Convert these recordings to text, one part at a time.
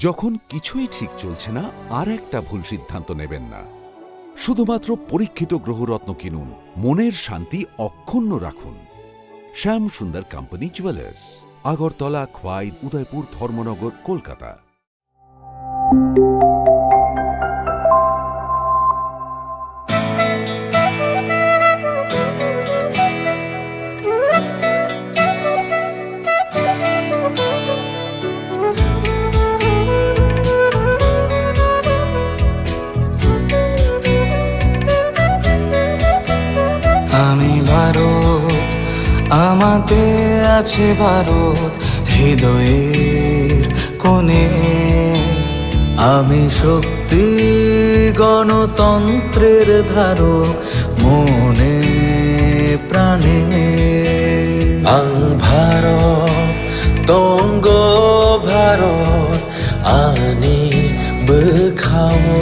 যখন কিছুই ঠিক চলছে না, আর একটা ভুল সিদ্ধান্ত নেবেন না। শুধুমাত্র পরীক্ষিত গ্রহরত্ন কিনুন, মনের শান্তি অক্ষুণ্ণ রাখুন। শ্যাম সুন্দর কোম্পানি জুয়েলার্স, আগরতলা, খোয়াই, উদয়পুর, ধর্মনগর, কলকাতা। আমি ভারত, আমাতে আছে ভারত হৃদয়ের কোণে। আমি শক্তি গণতন্ত্রের ধারক মনে প্রাণে। ভারত তঙ্গ ভারত আনি বখাও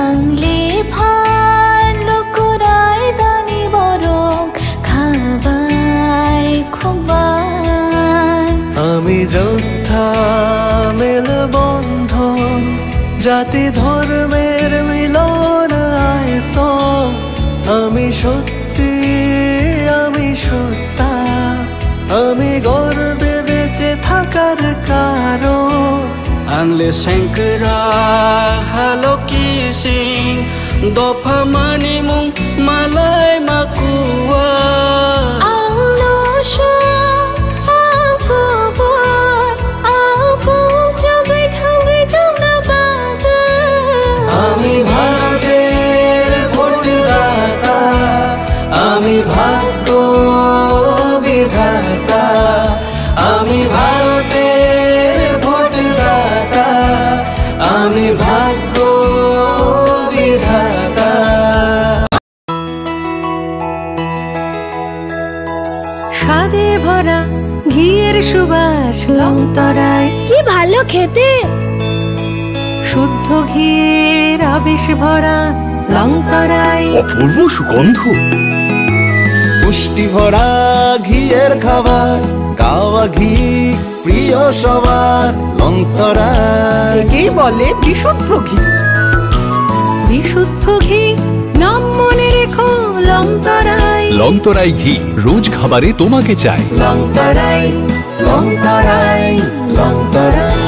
আনলে ভালো করাই দানি বরং খাবাই খুবাই। আমি যোদ্ধা মেল বন্ধন, জাতি ধর্মের মিলন আয়তন। আমি সত্যি, আমি সত্তা, আমি গর্বে বেঁচে থাকার কারণ। আনলে শঙ্করা হালো কি সিং দফা মানি মুং মালাই মাকুয়া। আমি ভারতের ভোটদাতা, আমি ভাগ্য বিধাতা। আমি ভারতের ভোটদাতা, আমি ভাগ্য বিধাতা। স্বাদে ভরা ঘিয়ের সুবাস লংতরায়, কি ভালো খেতে। শুদ্ধ ঘিয়ের আবেশ ভরা লংতরায়, অপূর্ব সুগন্ধ। পুষ্টি ভরা ঘিয়ের খাবার, গাওয়া ঘি প্রিয় সবার লংতরায়। কি বলে বিশুদ্ধ ঘি। বিশুদ্ধ ঘি নাম মনে রেখো লংতরায়। লংতরাই ঘি রোজ খাবারে তোমাকে চাই। লংতরাই, লংতরাই, লংতরাই।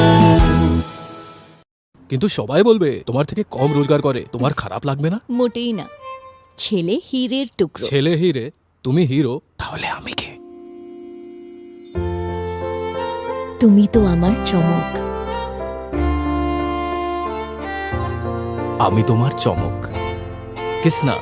কিন্তু সবাই বলবে তোমার থেকে কম রোজগার করে, তোমার খারাপ লাগবে না? মোটেই না। ছেলে হীরের টুকরো। ছেলে হিরে, তুমি হিরো, তাহলে আমি কে? তুমি তো আমার চমক। আমি তোমার চমক। কিসনা?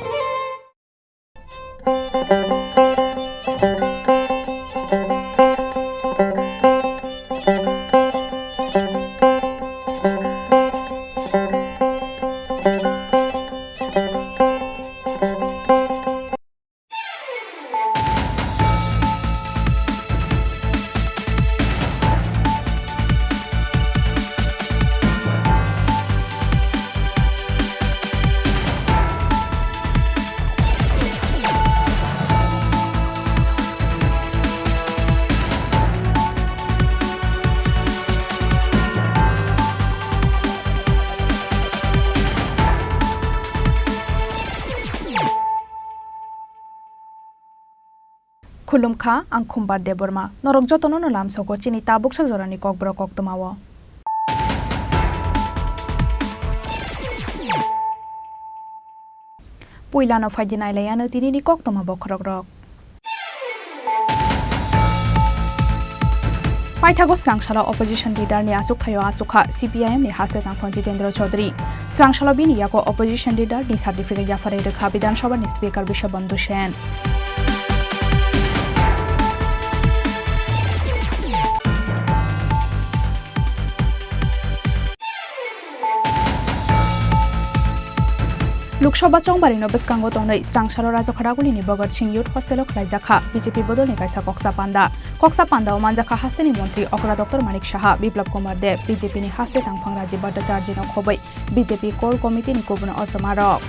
खुलुमखा आं खुम्बार देबरमा नरक जतन लाम सको चिनी ताबुक जरानी ककब्रक कक्तमाव पुइलानो फाइदि नायलायानो तिनिनि कक्तमा बखरक रक पाइथागो स्रांसाला अपोजिशन लीडर नि आसुक थायो आसुखा सीपीआईएम नि हासे तांफों जितेंद्र चौधरी स्रांसाला बिनि याको अपोजिशन लीडर नि सार्टिफिकेट याफारे रेखा विधानसभा नि स्पीकर विश्वबंधु सेन लोकसभा चौबारिनो बेसकांगो तंगनै स्रांसालो राजखरागुलिनि भगत सिंह युथ हस्टेल खलाइजाखा बीजेपी बदलनि कायसा कक्सा पान्दा मानजाखा हास्तेनि मंत्री अकरा डॉक्टर मानिक साहा बिप्लब कुमार देव बीजेपीनि हास्ते तांफां राजीव भट्टाचार्यनो खबै बीजेपी कोर कमिटिनि गुबुन असमारक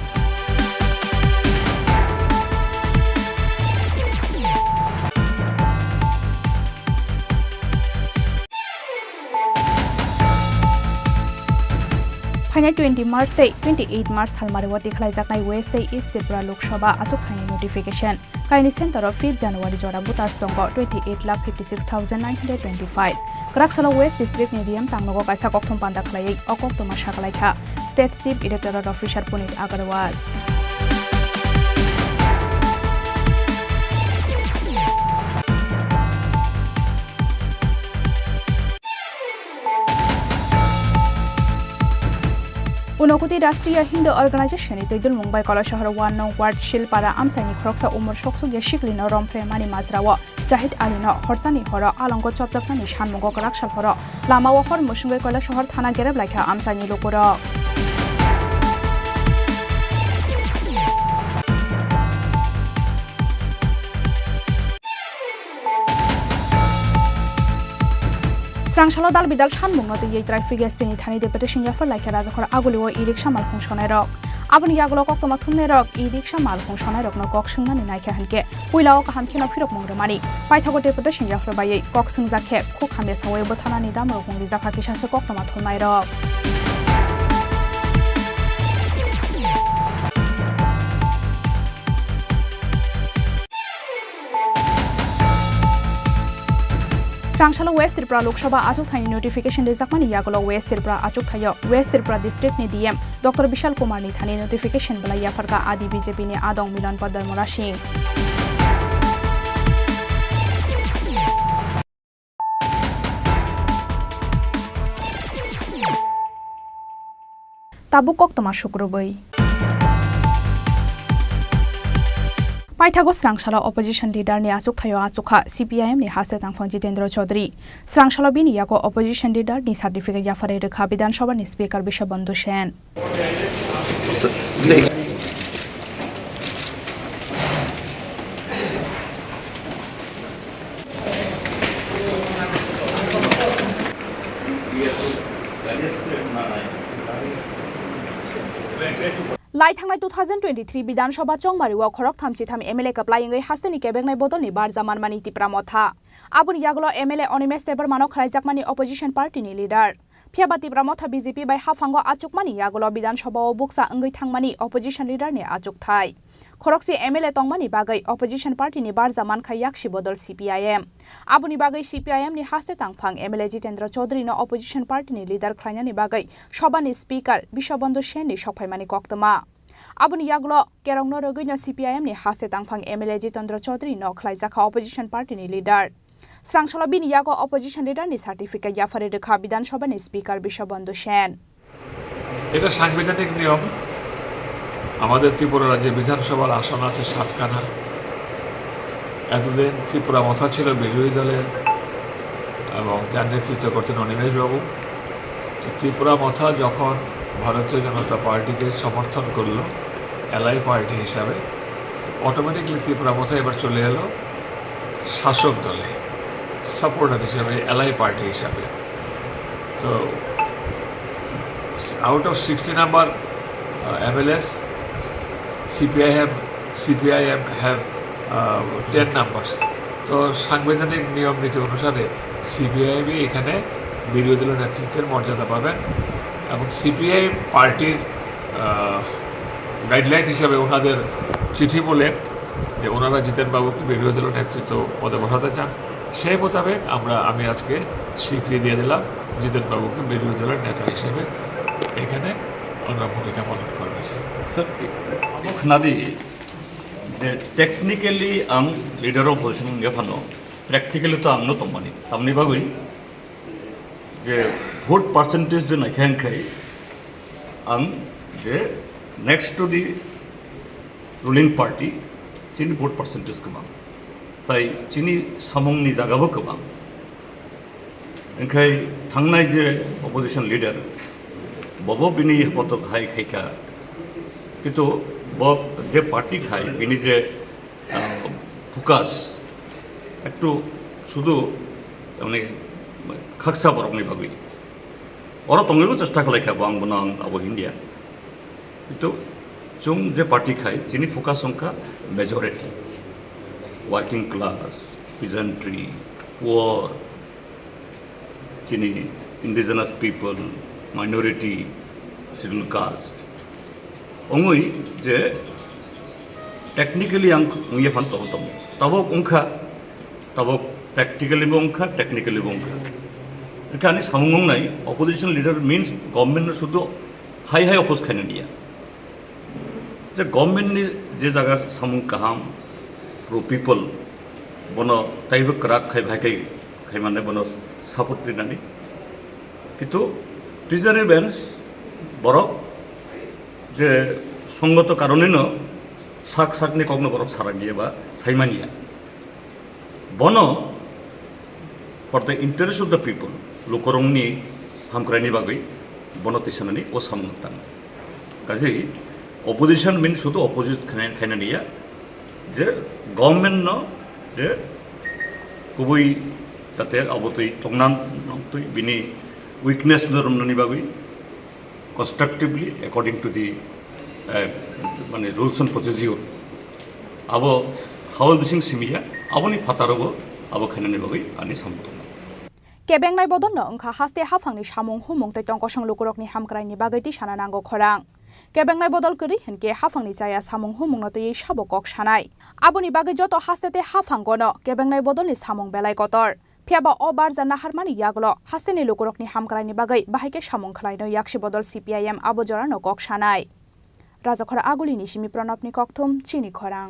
फाइनाल 20 मार्च ते 28 मार्च हालमारेवाती खलाइजाकनाय वेस्ट ते ईस्ट त्रिपुरा लोकसभा आचुक थाइनि नोटिफिकेशन काइनि सेन्टर अफ 5 जानुवारी जरा बुतार्स दंग 28,56,925 ग्राक्सला वेस्ट डिस्ट्रिक्ट निडियम तांगनगो काइसा कक्थम पान्दा खलायै अकक्तमा साकलाइखा स्टेट चीफ इलेक्टोरल अफिसार पुनीत अग्रवाल उनकुति राष्ट्रीय हिंदू अर्गनाइजेशन तैदुल मुंबई कला शहर 1 नং वार्ड शिलपारा आमसाइनि खरकसा उमर सकसुगिया शिकलिनो रमफ्रेमानि माजराव जाहिद आलिनो हरसानि हर आलंगो चपजकनानि सानमुगो गराकसाल हर लामाव हर मुसुंगै कला शहर थाना गेरेबलाइखा आमसाइनि लोकरो स्रांसालो दाल बिदाल सानमुंनो दैयै ट्राफिक एसपीनि थानि डेपुटेशन याफोर लाइखा राजाखर आगुलिओ इ-रिक्शा मालखुं सनाय रक आबनि यागलो कक्तमा थुमनाय रक इ-रिक्शा मालखुं सनाय रकनो कक सोंनानै नायखा हनके पुइलाओ काहाम थेना फिरक मंग्रमानि पाइथागो डेपुटेशन याफोर बायै कक सोंजाखे खुक हामे सावै बोथानानि दामरो गुंरि जाखा किसासो कक्तमा थुमनाय रक स्रांसालो वेस्ट त्रिपुरा लोकसभा आचुक थाइनि नोटिफिकेशन रिजाकमानि यागलो वेस्ट त्रिपुरा आचुक थायो वेस्ट त्रिपुरा डिस्ट्रिक्ट नि डीएम डॉक्टर विशाल कुमार नि थानि नोटिफिकेशन बला याफरका आदि बीजेपी नि आदों मिलन पदर मोराशी ताबुक तमा शुक्रबै पाइथागो स्रांसालो अपोजिशन लीडर नि आचुक थायो आचुखा सीपीआईएम नि हासे तांफां जितेंद्र चौधरी स्रांसालो बिनि याको अपोजिशन लीडर नि सर्टिफिकेट याफरे रेखा विधानसभा नि स्पीकर विश्वबंधु सेन लाई थांनाय 2023 विधानसभा चंगमारिवा खरक थामची थाम एमएलए कप्लायंगै हास्तेनि केबेंनाय बदलनि बार जामानमानि तिप्रा मथा आबुनि यागलो एमएलए अनिमेश तेबर मानो खलाइजाकमानि अपोजिशन पार्टीनि लीडर फियाबा तिप्रा मथा BJP bye हाफांगो आचुकमानि यागलो विधानसभाओ Buxa अंगै थांमानि opposition लीडरनि Achyok थाय खरकसी एमएलए तंगमानि बागै अपोजिशन पार्टीनि बार जामान खाय याक्षि बदल सीपीआईएम आबुनि बागै सीपीआईएम नि हास्ते तांफां एमएलए जितेंद्र चौधरी न अपोजिशन पार्टीनि लीडर खलायनानि बागै सभानि स्पीकर विश्वबंधु सेननि सफायमानि कक्तमा आबुनि यागलो केरंनो रगैनो सीपीआईएम नि हास्ते तांफां एमएलए जितेंद्र चौधरी न खलायजाखा अपोजिशन पार्टीनि लीडर स्रांसालो बिनि यागो अपोजिशन लीडर नि सर्टिफिकेट याफरे रेखा विधानसभा नि स्पीकर विश्वबंधु सेन এটা সাংবিধানিক নিয়ম আমাদের ত্রিপুরা রাজ্যে বিধানসভার আসন আছে 7খানা এতদিন ত্রিপুরা মথা ছিল বিরোধী দলের এবং যার নেতৃত্ব করতেন অনিমেষ বাবু তো ত্রিপুরা মথা যখন ভারতীয় জনতা পার্টিকে সমর্থন করলো এলআই পার্টি হিসাবে অটোমেটিকলি ত্রিপুরা মথা এবার চলে এলো শাসক দলে সাপোর্টার হিসাবে এলআই পার্টি হিসাবে তো out of 60 number MLAs, CPIM have 10 numbers. তো সাংবিধানিক নিয়ম নীতি অনুসারে সিপিআইএমই এখানে বিরোধী দলের নেতৃত্বের মর্যাদা পাবেন এবং সিপিআইএম পার্টির গাইডলাইন হিসাবে ওনাদের চিঠি বলে যে ওনারা জিতেনবাবুকে বিরোধী দলের নেতৃত্ব পদে বসাতে চান সেই মোতাবেক আমি আজকে স্বীকৃতি দিয়ে দিলাম জিতেনবাবুকে বিরোধী দলের নেতা হিসেবে এখানে ওনারা ভূমিকা পালন করবে স্যার নাদি যে টেকনিক্যালি आं লিডার অফ পজিশন গেফানো প্র্যাকটিক্যালি তো आंनो तंमानि तामनि बागै जे भोट पार्सेंटेज जो नायखांखाय आं जे next to the ruling party चिनि भोट पार्सेंटेज गोबां ताई चिनि सामुंनि जागाबो गोबां ओंखाय थांनाय जे अपोजिशन लिडार बबो बिनि पतक हाय खायखा किन्तु बब जे पार्टी खाय बिनि जे फोकास एकटु शुधु माने खाकसा बरकनि बागै अर तंगैबो चेष्टा खालायखाबो आं बुंनो आबो हिन्दिया किन्तु जों जे पार्टी खाय जिनि फोकास अंका majority working class peasantry poor जिनि indigenous people minority scheduled caste অঙ্গুই যে টেকনিক্যালি আং ইয়ে ফান তম তাবক অংখা তাবক প্র্যাকটিক্যালিবো অংখা টেকনিক্যালিবো অংখা এখানে সামুং নাই অপোজিশন লিডার মিন্স গভর্নমেন্ট শুধু হাই হাই অপোজ খাইना নিয়া যে গভর্নমেন্टनि যে জায়গা সামুং কাহাম প্রো পিপল বন তাইবো ক্রাক খাই ভাইকাই খাই মানে বন সাপোর্ট দিনানি কিন্তু ট্রেজারি বেঞ্চ বরক যে সঙ্গত কারণেন সাক সাকনি কগ্ন বরক সারা গিয়ে বা সাইমানিয়া বন for the interest of the people লোকরংনি হামক্রাইনি বাগै বন তিসাनानि ও সামুংতাं কাজেই অপোজিশন মিন শুধু অপোজিট খাইना নিয়া যে গভর্নমেন্ট যে গুबै যাতে অবতই তংনান নংতই বিনি উইকনেস নরমনি বাগै কনস্ট্রাকটিভলি অ্যাকর্ডিং টু দি মানে রুলস एंड प्रसिडियर अब हावल बिसिं सिमिया आबनि फातारबो अब खाइनानि बागै आनि सामथं केबेंनाय बदलनो ओंखा हास्ते हाफांनि सामुं हुमुं तै टंकसं लुकुरकनि हामक्राइनि बागै तिसाना नांगौ खरां केबेंनाय बदल करि हनके हाफांनि जाया सामुं हुमुं नतै साबकक सानाय आबनि बागै जत हास्तेते हाफां गनो केबेंनाय बदलनि सामुं बेलाय कतर फियाबा अबार जाना हारमानि यागलो हास्तेनि लुकुरकनि हामक्राइनि बागै बाहायके सामुं खलायनो याक्षि बदल CPIM आबजरा नकक सानाय राजाखरा आगुलिनि सिमि प्रणबनि कक्थुम चिनी खरां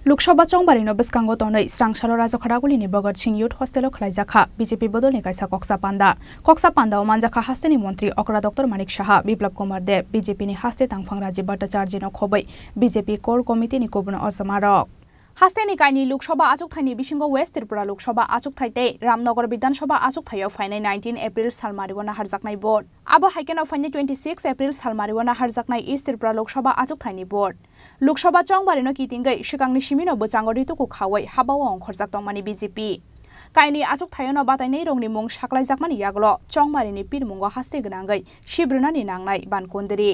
लोकसभा चंबारिनो बेसकांगो तनै स्रांसालो राजाखरागुलिनि बगत सिंह युथ हस्टेलो खलाइजाखा बीजेपी बदलनि कायसा कक्सा पान्दा मानजाखा हास्तेनि मंत्री अकरा डॉक्टर मानिक साहा बिप्लब कुमार देव बीजेपीनि हास्ते तांफां राजीव भट्टाचार्यनो खबै बीजेपी कोर कमिटिनि गुबुन अजमारक हास्तेनि काइनि लोकसभा आचुकथाइनि बिसिंगो वेस्ट त्रिपुरा लोकसभा आचुकथाइते रामनगर विधानसभा आचुकथाइयाव फाइनाय 19 एप्रिल सालमारिवना हारजाकनाय भोट आबो हाइकेनाव फाइनाय 26 एप्रिल सालमारिवना हारजाकनाय ईस्ट त्रिपुरा लोकसभा आचुकथाइनि भोट लोकसभा चंबारिनो कितिंगै सिगांनि सिमिनो बोचांगो रितुकु खावै हाबाव अंखरजाक दंमानि बीजेपी काइनि आचुकथाइयाव बातायनाय रंनि मुं साक्लायजाकमानि यागलो चंबारिनि पिरमुंगो हास्ते गोनांगै सिब्रुनानि नांनाय बानकुन्दरी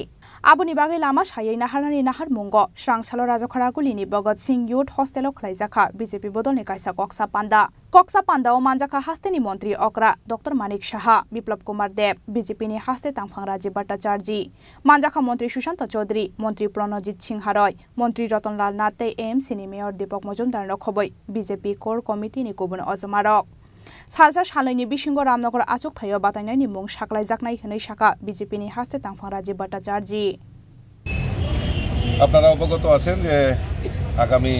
आबुनि बागै लामा सायै नाहारनानि नाहार मुंगो स्रांसालो राजाखरागुलिनि भगत सिंह युथ हस्टेलो खलाइजाखा बीजेपी बदलनि कायसा कक्सा पान्दाव मानजाखा हास्तेनि मंत्री अकरा डॉक्टर मानिक साहा बिप्लब कुमार देव बीजेपीनि हास्ते तांफां राजीव भट्टाचार्य मानजाखा मंत्री सुशांत चौधरी मंत्री प्रणजित सिंह रॉय मंत्री रतनलाल नाथ एएमसीनि मेयर दीपक मजुमदारनो खबै बीजेपी कोर कमिटिनि गुबुन अजमारक सालसा सालैनि बिसिंगो रामनगर आचुकथाइयाव बातायनायनि मुं साक्लायजाकनाय हनै शाखा बीजेपीनि हास्ते तांफां राजीव भट्टाचार्य আপনারা অবগত আছেন যে আগামী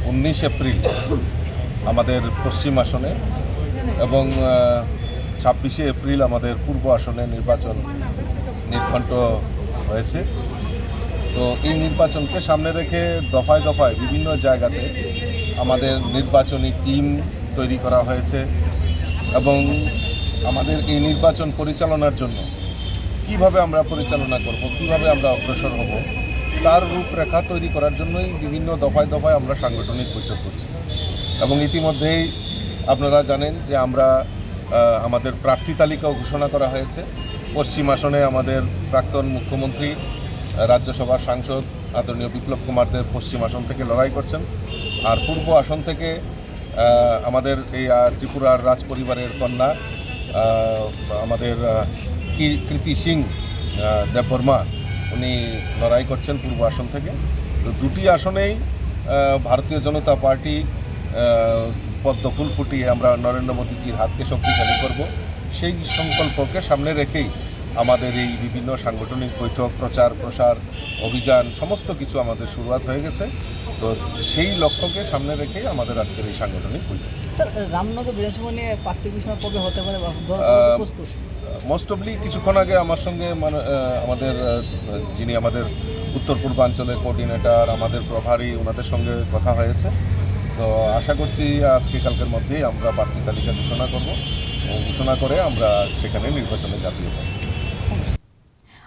19 এপ্রিল আমাদের পশ্চিম আসনে এবং 26 এপ্রিল আমাদের পূর্ব আসনে নির্বাচন নির্ঘণ্ট হয়েছে। তো এই নির্বাচনকে সামনে রেখে দফায় দফায় বিভিন্ন জায়গাতে আমাদের নির্বাচনী টিম তৈরি করা হয়েছে এবং আমাদের এই নির্বাচন পরিচালনার জন্য কিভাবে আমরা পরিচালনা করব, কিভাবে আমরা অগ্রসর হব তার রূপরেখা তৈরি করার জন্যই বিভিন্ন দফায় দফায় আমরা সাংগঠনিক বৈঠক করছি। এবং ইতিমধ্যেই আপনারা জানেন যে আমরা আমাদের প্রার্থী তালিকাও ঘোষণা করা হয়েছে। পশ্চিম আসনে আমাদের প্রাক্তন মুখ্যমন্ত্রী রাজ্যসভার সাংসদ আদরণীয় বিপ্লব কুমার দেব পশ্চিম আসন থেকে লড়াই করছেন, আর পূর্ব আসন থেকে আমাদের এই ত্রিপুরার রাজ পরিবারের কন্যা আমাদের কৃতি সিং দেববর্মা উনি লড়াই করছেন পূর্ব আসন থেকে। তো দুটি আসনেই ভারতীয় জনতা পার্টি পদ্ম ফুল ফুটিয়ে আমরা নরেন্দ্র মোদীজির হাতকে শক্তিশালী করব, সেই সংকল্পকে সামনে রেখেই আমাদের এই বিভিন্ন সাংগঠনিক বৈঠক, প্রচার প্রসার অভিযান সমস্ত কিছু আমাদের শুরুয়াত হয়ে গেছে। তো সেই লক্ষ্যকে সামনে রেখেই আমাদের আজকের এই সাংগঠনিক বৈঠক। স্যার, রামনগর বিধানসভা নিয়ে প্রার্থী ঘোষণা কবে হতে পারে? মোস্ট অফলি কিছুক্ষণ আগে আমার সঙ্গে আমাদের যিনি আমাদের উত্তর পূর্বাঞ্চলের কোঅর্ডিনেটর, আমাদের প্রভারী, ওনাদের সঙ্গে কথা হয়েছে। তো আশা করছি আজকে কালকের মধ্যেই আমরা প্রার্থী তালিকা ঘোষণা করব, ঘোষণা করে আমরা সেখানে নির্বাচনে ঝাঁপিয়ে পড়ব।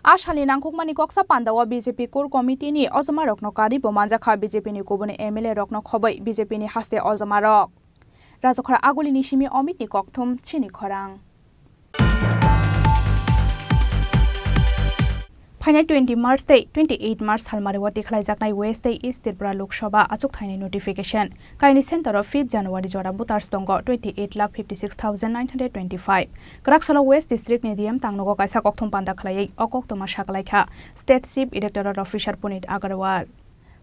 आसानि नांगौमानि कक्सा पान्दावा बीजेपी कोर कमिटिनि अजमा रक्न कारिबो मानजाखा बीजेपीनि गुबुन एमएलए रक्न खबै बीजेपीनि हास्ते अजमारक राजाखरा आगुलिनि सिमि अमितनि कक्थुम चिनी खरां फाइनाल 20 मार्च ते 28 मार्च सालमारिवा देखलाइजाकनाय वेस्ट ते ईस्ट त्रिपुरा लोकसभा आचुक थाइनाय नोटिफिकेशन काइनि सेन्टर ऑफ 5 जानुवारी जरा बुटार्स दंग 28,56,925 ग्राकसला वेस्ट डिस्ट्रिक्ट निदियम तांगनगो काइसा कक्थम पान्दा खलायै अकक्तमा साकलाइखा state chief electoral officer Puneet Agarwal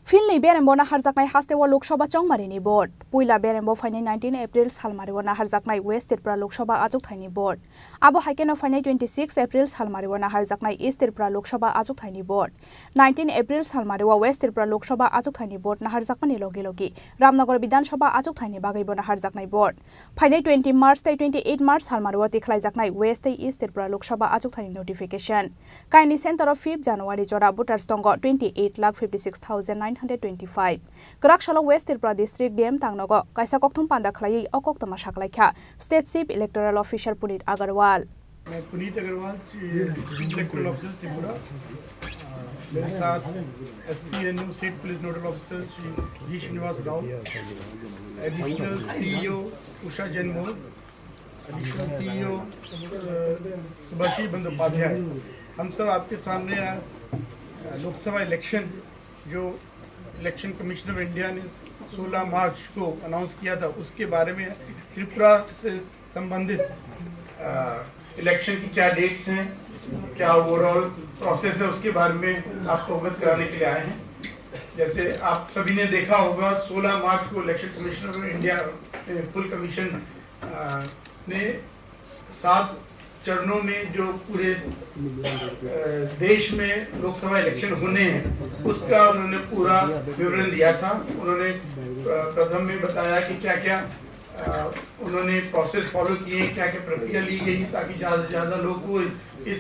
फिल्डनि बेरेम्बो नाहारजाकनाय हास्तेवा लोकसभा चौमारिनि बोर्ड पुइला बेरेम्बो फाइनाय 19 एप्रिल सालमारिवा नाहारजाकनाय वेस्ट त्रिपुरा लोकसभा आजुक थाइनि बोर्ड आबो हाइकेनो फाइनाय 26 एप्रिल सालमारिवा नाहारजाकनाय ईस्ट त्रिपुरा लोकसभा आजुक थाइनि बोर्ड 19 एप्रिल सालमारिवा वेस्ट त्रिपुरा लोकसभा आजुक थाइनि बोर्ड नाहारजाकनाय लगे रामनगर विधानसभा आजुक थाइनि बागैबो नाहारजाकनाय बोर्ड फाइनाय 20 मार्च ते 28 मार्च सालमारिवा देखलाइजाकनाय वेस्ट ते ईस्ट त्रिपुरा लोकसभा आजुक थाइनि नोटिफिकेशन काइनि सेन्टर ऑफ 5 जानुवारी जरा बुटार्स दंग 28,56,925 ग्राकसला वेस्ट त्रिपुरा डिस्ट्रिक्ट डीएम तांगनगो काइसा कक्थम पान्दा खलायै अकक्तमा साकलाइखा state chief electoral officer Puneet Agarwal मैं पुनीत अग्रवाल इलेक्टोरल ऑफिसर त्रिपुरा मेरे साथ एसपीएनयू state police nodal officer Shri G Srinivas Rao additional CEO Usha Jainmohan additional CEO Subhashi Bandopadhyay हम सब आपके सामने लोकसभा इलेक्शन जो इलेक्शन कमीशन ऑफ इंडिया ने 16 मार्च को अनाउंस किया था उसके बारे में त्रिपुरा से संबंधित इलेक्शन की क्या डेट्स हैं, क्या ओवरऑल प्रोसेस है, उसके बारे में आपको अवगत कराने के लिए आए हैं। जैसे आप सभी ने देखा होगा 16 मार्च को election commission of India full commission ने 7 चरणों में जो पूरे देश में लोकसभा इलेक्शन होने हैं उसका उन्होंने पूरा विवरण दिया था। उन्होंने प्रथम में बताया कि क्या क्या उन्होंने प्रोसेस फॉलो किए, क्या क्या प्रक्रिया ली गई ताकि ज़्यादा से ज़्यादा लोग को इस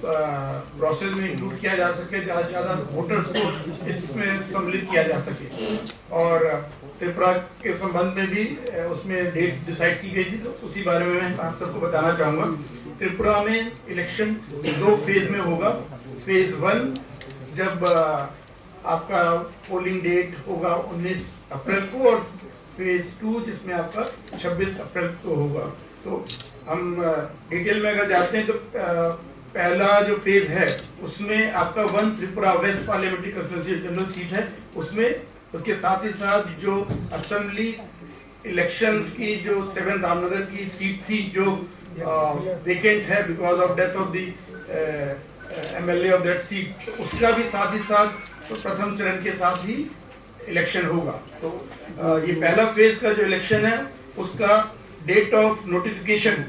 प्रोसेस में इंक्लूड किया जा सके, ज़्यादा से ज़्यादा वोटर्स को इसमें सम्मिलित किया जा सके। और त्रिपुरा के संबंध में भी उसमें डेट डिसाइड की गई थी, तो उसी बारे में मैं आप सबको बताना चाहूँगा। त्रिपुरा में इलेक्शन 2 फेज में होगा। फेज 1 जब आपका पोलिंग डेट होगा 19 अप्रैल को और फेज 2 जिसमें आपका 26 अप्रैल को होगा। तो हम डिटेल में अगर जाते हैं तो पहला जो फेज है उसमें आपका 1 Tripura west parliamentary constituency general seat है, उसमें उसके साथ ही साथ जो असेंबली इलेक्शन की जो 7 रामनगर की सीट थी जो वेकेंट है because of death of the MLA of that seat, उसका भी साथ ही साथ तो प्रथम चरण के साथ ही इलेक्शन होगा। तो ये पहला फेज का जो इलेक्शन है उसका date of notification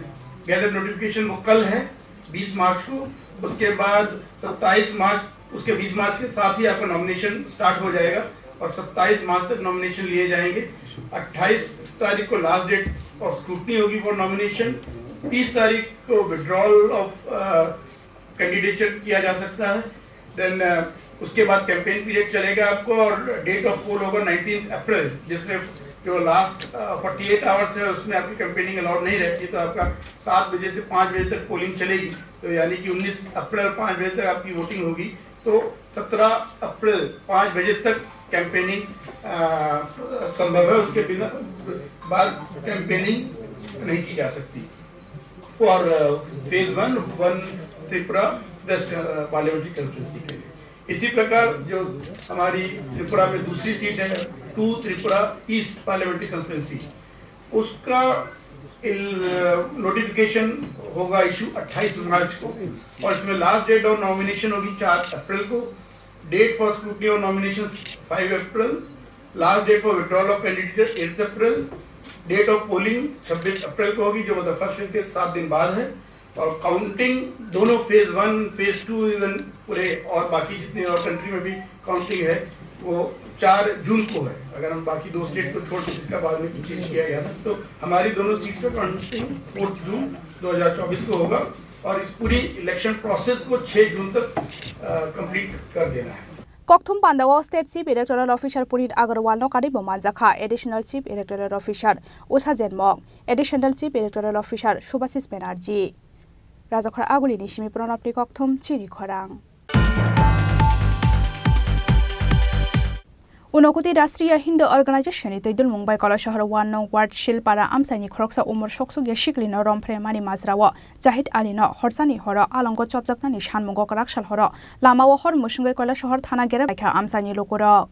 gather notification वो कल है 20 मार्च को। उसके बाद 27 मार्च उसके 20 मार्च के साथ ही आपका नॉमिनेशन स्टार्ट हो जाएगा और 27 मार्च तक नॉमिनेशन लिए जाएंगे। 28 तारीख को लास्ट डेट ऑफ स्क्रूटनी होगी फॉर नॉमिनेशन। 30 तारीख को विड्रॉल ऑफ कैंडिडेचर किया जा सकता है। देन उसके बाद कैंपेन पीरियड चलेगा आपको और डेट ऑफ पोल होगा 19 अप्रैल जिसमें जो लास्ट 48 आवर्स है उसमें आपकी कैंपेनिंग अलाउड नहीं रहती, तो आपका 7 बजे से 5 बजे तक पोलिंग चलेगी। तो यानी कि 19 अप्रैल 5 बजे तक आपकी वोटिंग होगी। तो 17 अप्रैल 5 बजे तक कैंपेनिंग संभव है, उसके बिना बाद कैंपेनिंग नहीं की जा सकती। For phase 1 Tripura west parliamentary constituency के लिए। इसी प्रकार जो हमारी त्रिपुरा में दूसरी सीट है 2 त्रिपुरा ईस्ट पार्लियामेंट्री कंस्टिट्यूंसी, उसका नोटिफिकेशन होगा इशू 28 मार्च को और इसमें लास्ट डेट ऑफ नॉमिनेशन होगी 4 अप्रैल को। Date for scrutiny of nomination 5 April. Last date for withdrawal of candidate 8 April. Date of polling 26 अप्रैल को होगी जो मतलब फर्स्ट फेज के 7 दिन बाद है। और काउंटिंग दोनों फेज 1 फेज 2 इवन पूरे और बाकी जितने और कंट्री में भी काउंटिंग है वो 4 जून को है। अगर हम बाकी 2 स्टेट को छोड़ इसका बाद में चेंज किया गया था, तो हमारी दोनों सीट का काउंटिंग 4 जून 2024 को होगा और इस पूरी इलेक्शन प्रोसेस को 6 जून तक कंप्लीट कर देना है। कक्थुम पांडावा state chief electoral officer Puneet Agarwal नो कारिबो मानजाखा additional chief electoral officer Usha Jainmohan additional chief electoral officer Subhashis Banerjee राजाखरा आगुली निशिमी प्रणबनि कक्थुम चिनी खरां Unokuti Rastriya Hindu Organization Tydul Mumbai Kala Shahar 1 nong Ward Shilpara Amsani Khoroksa Umur Shoksug Shiklino Rompre Mani Mazrawa Jahid Alino Horsani Hora Alongo Chopjaknani Shanmungo Rakshal Hora Lama Hor Mushungai Kala Shahar Thana Gere Baika Amsani Lokura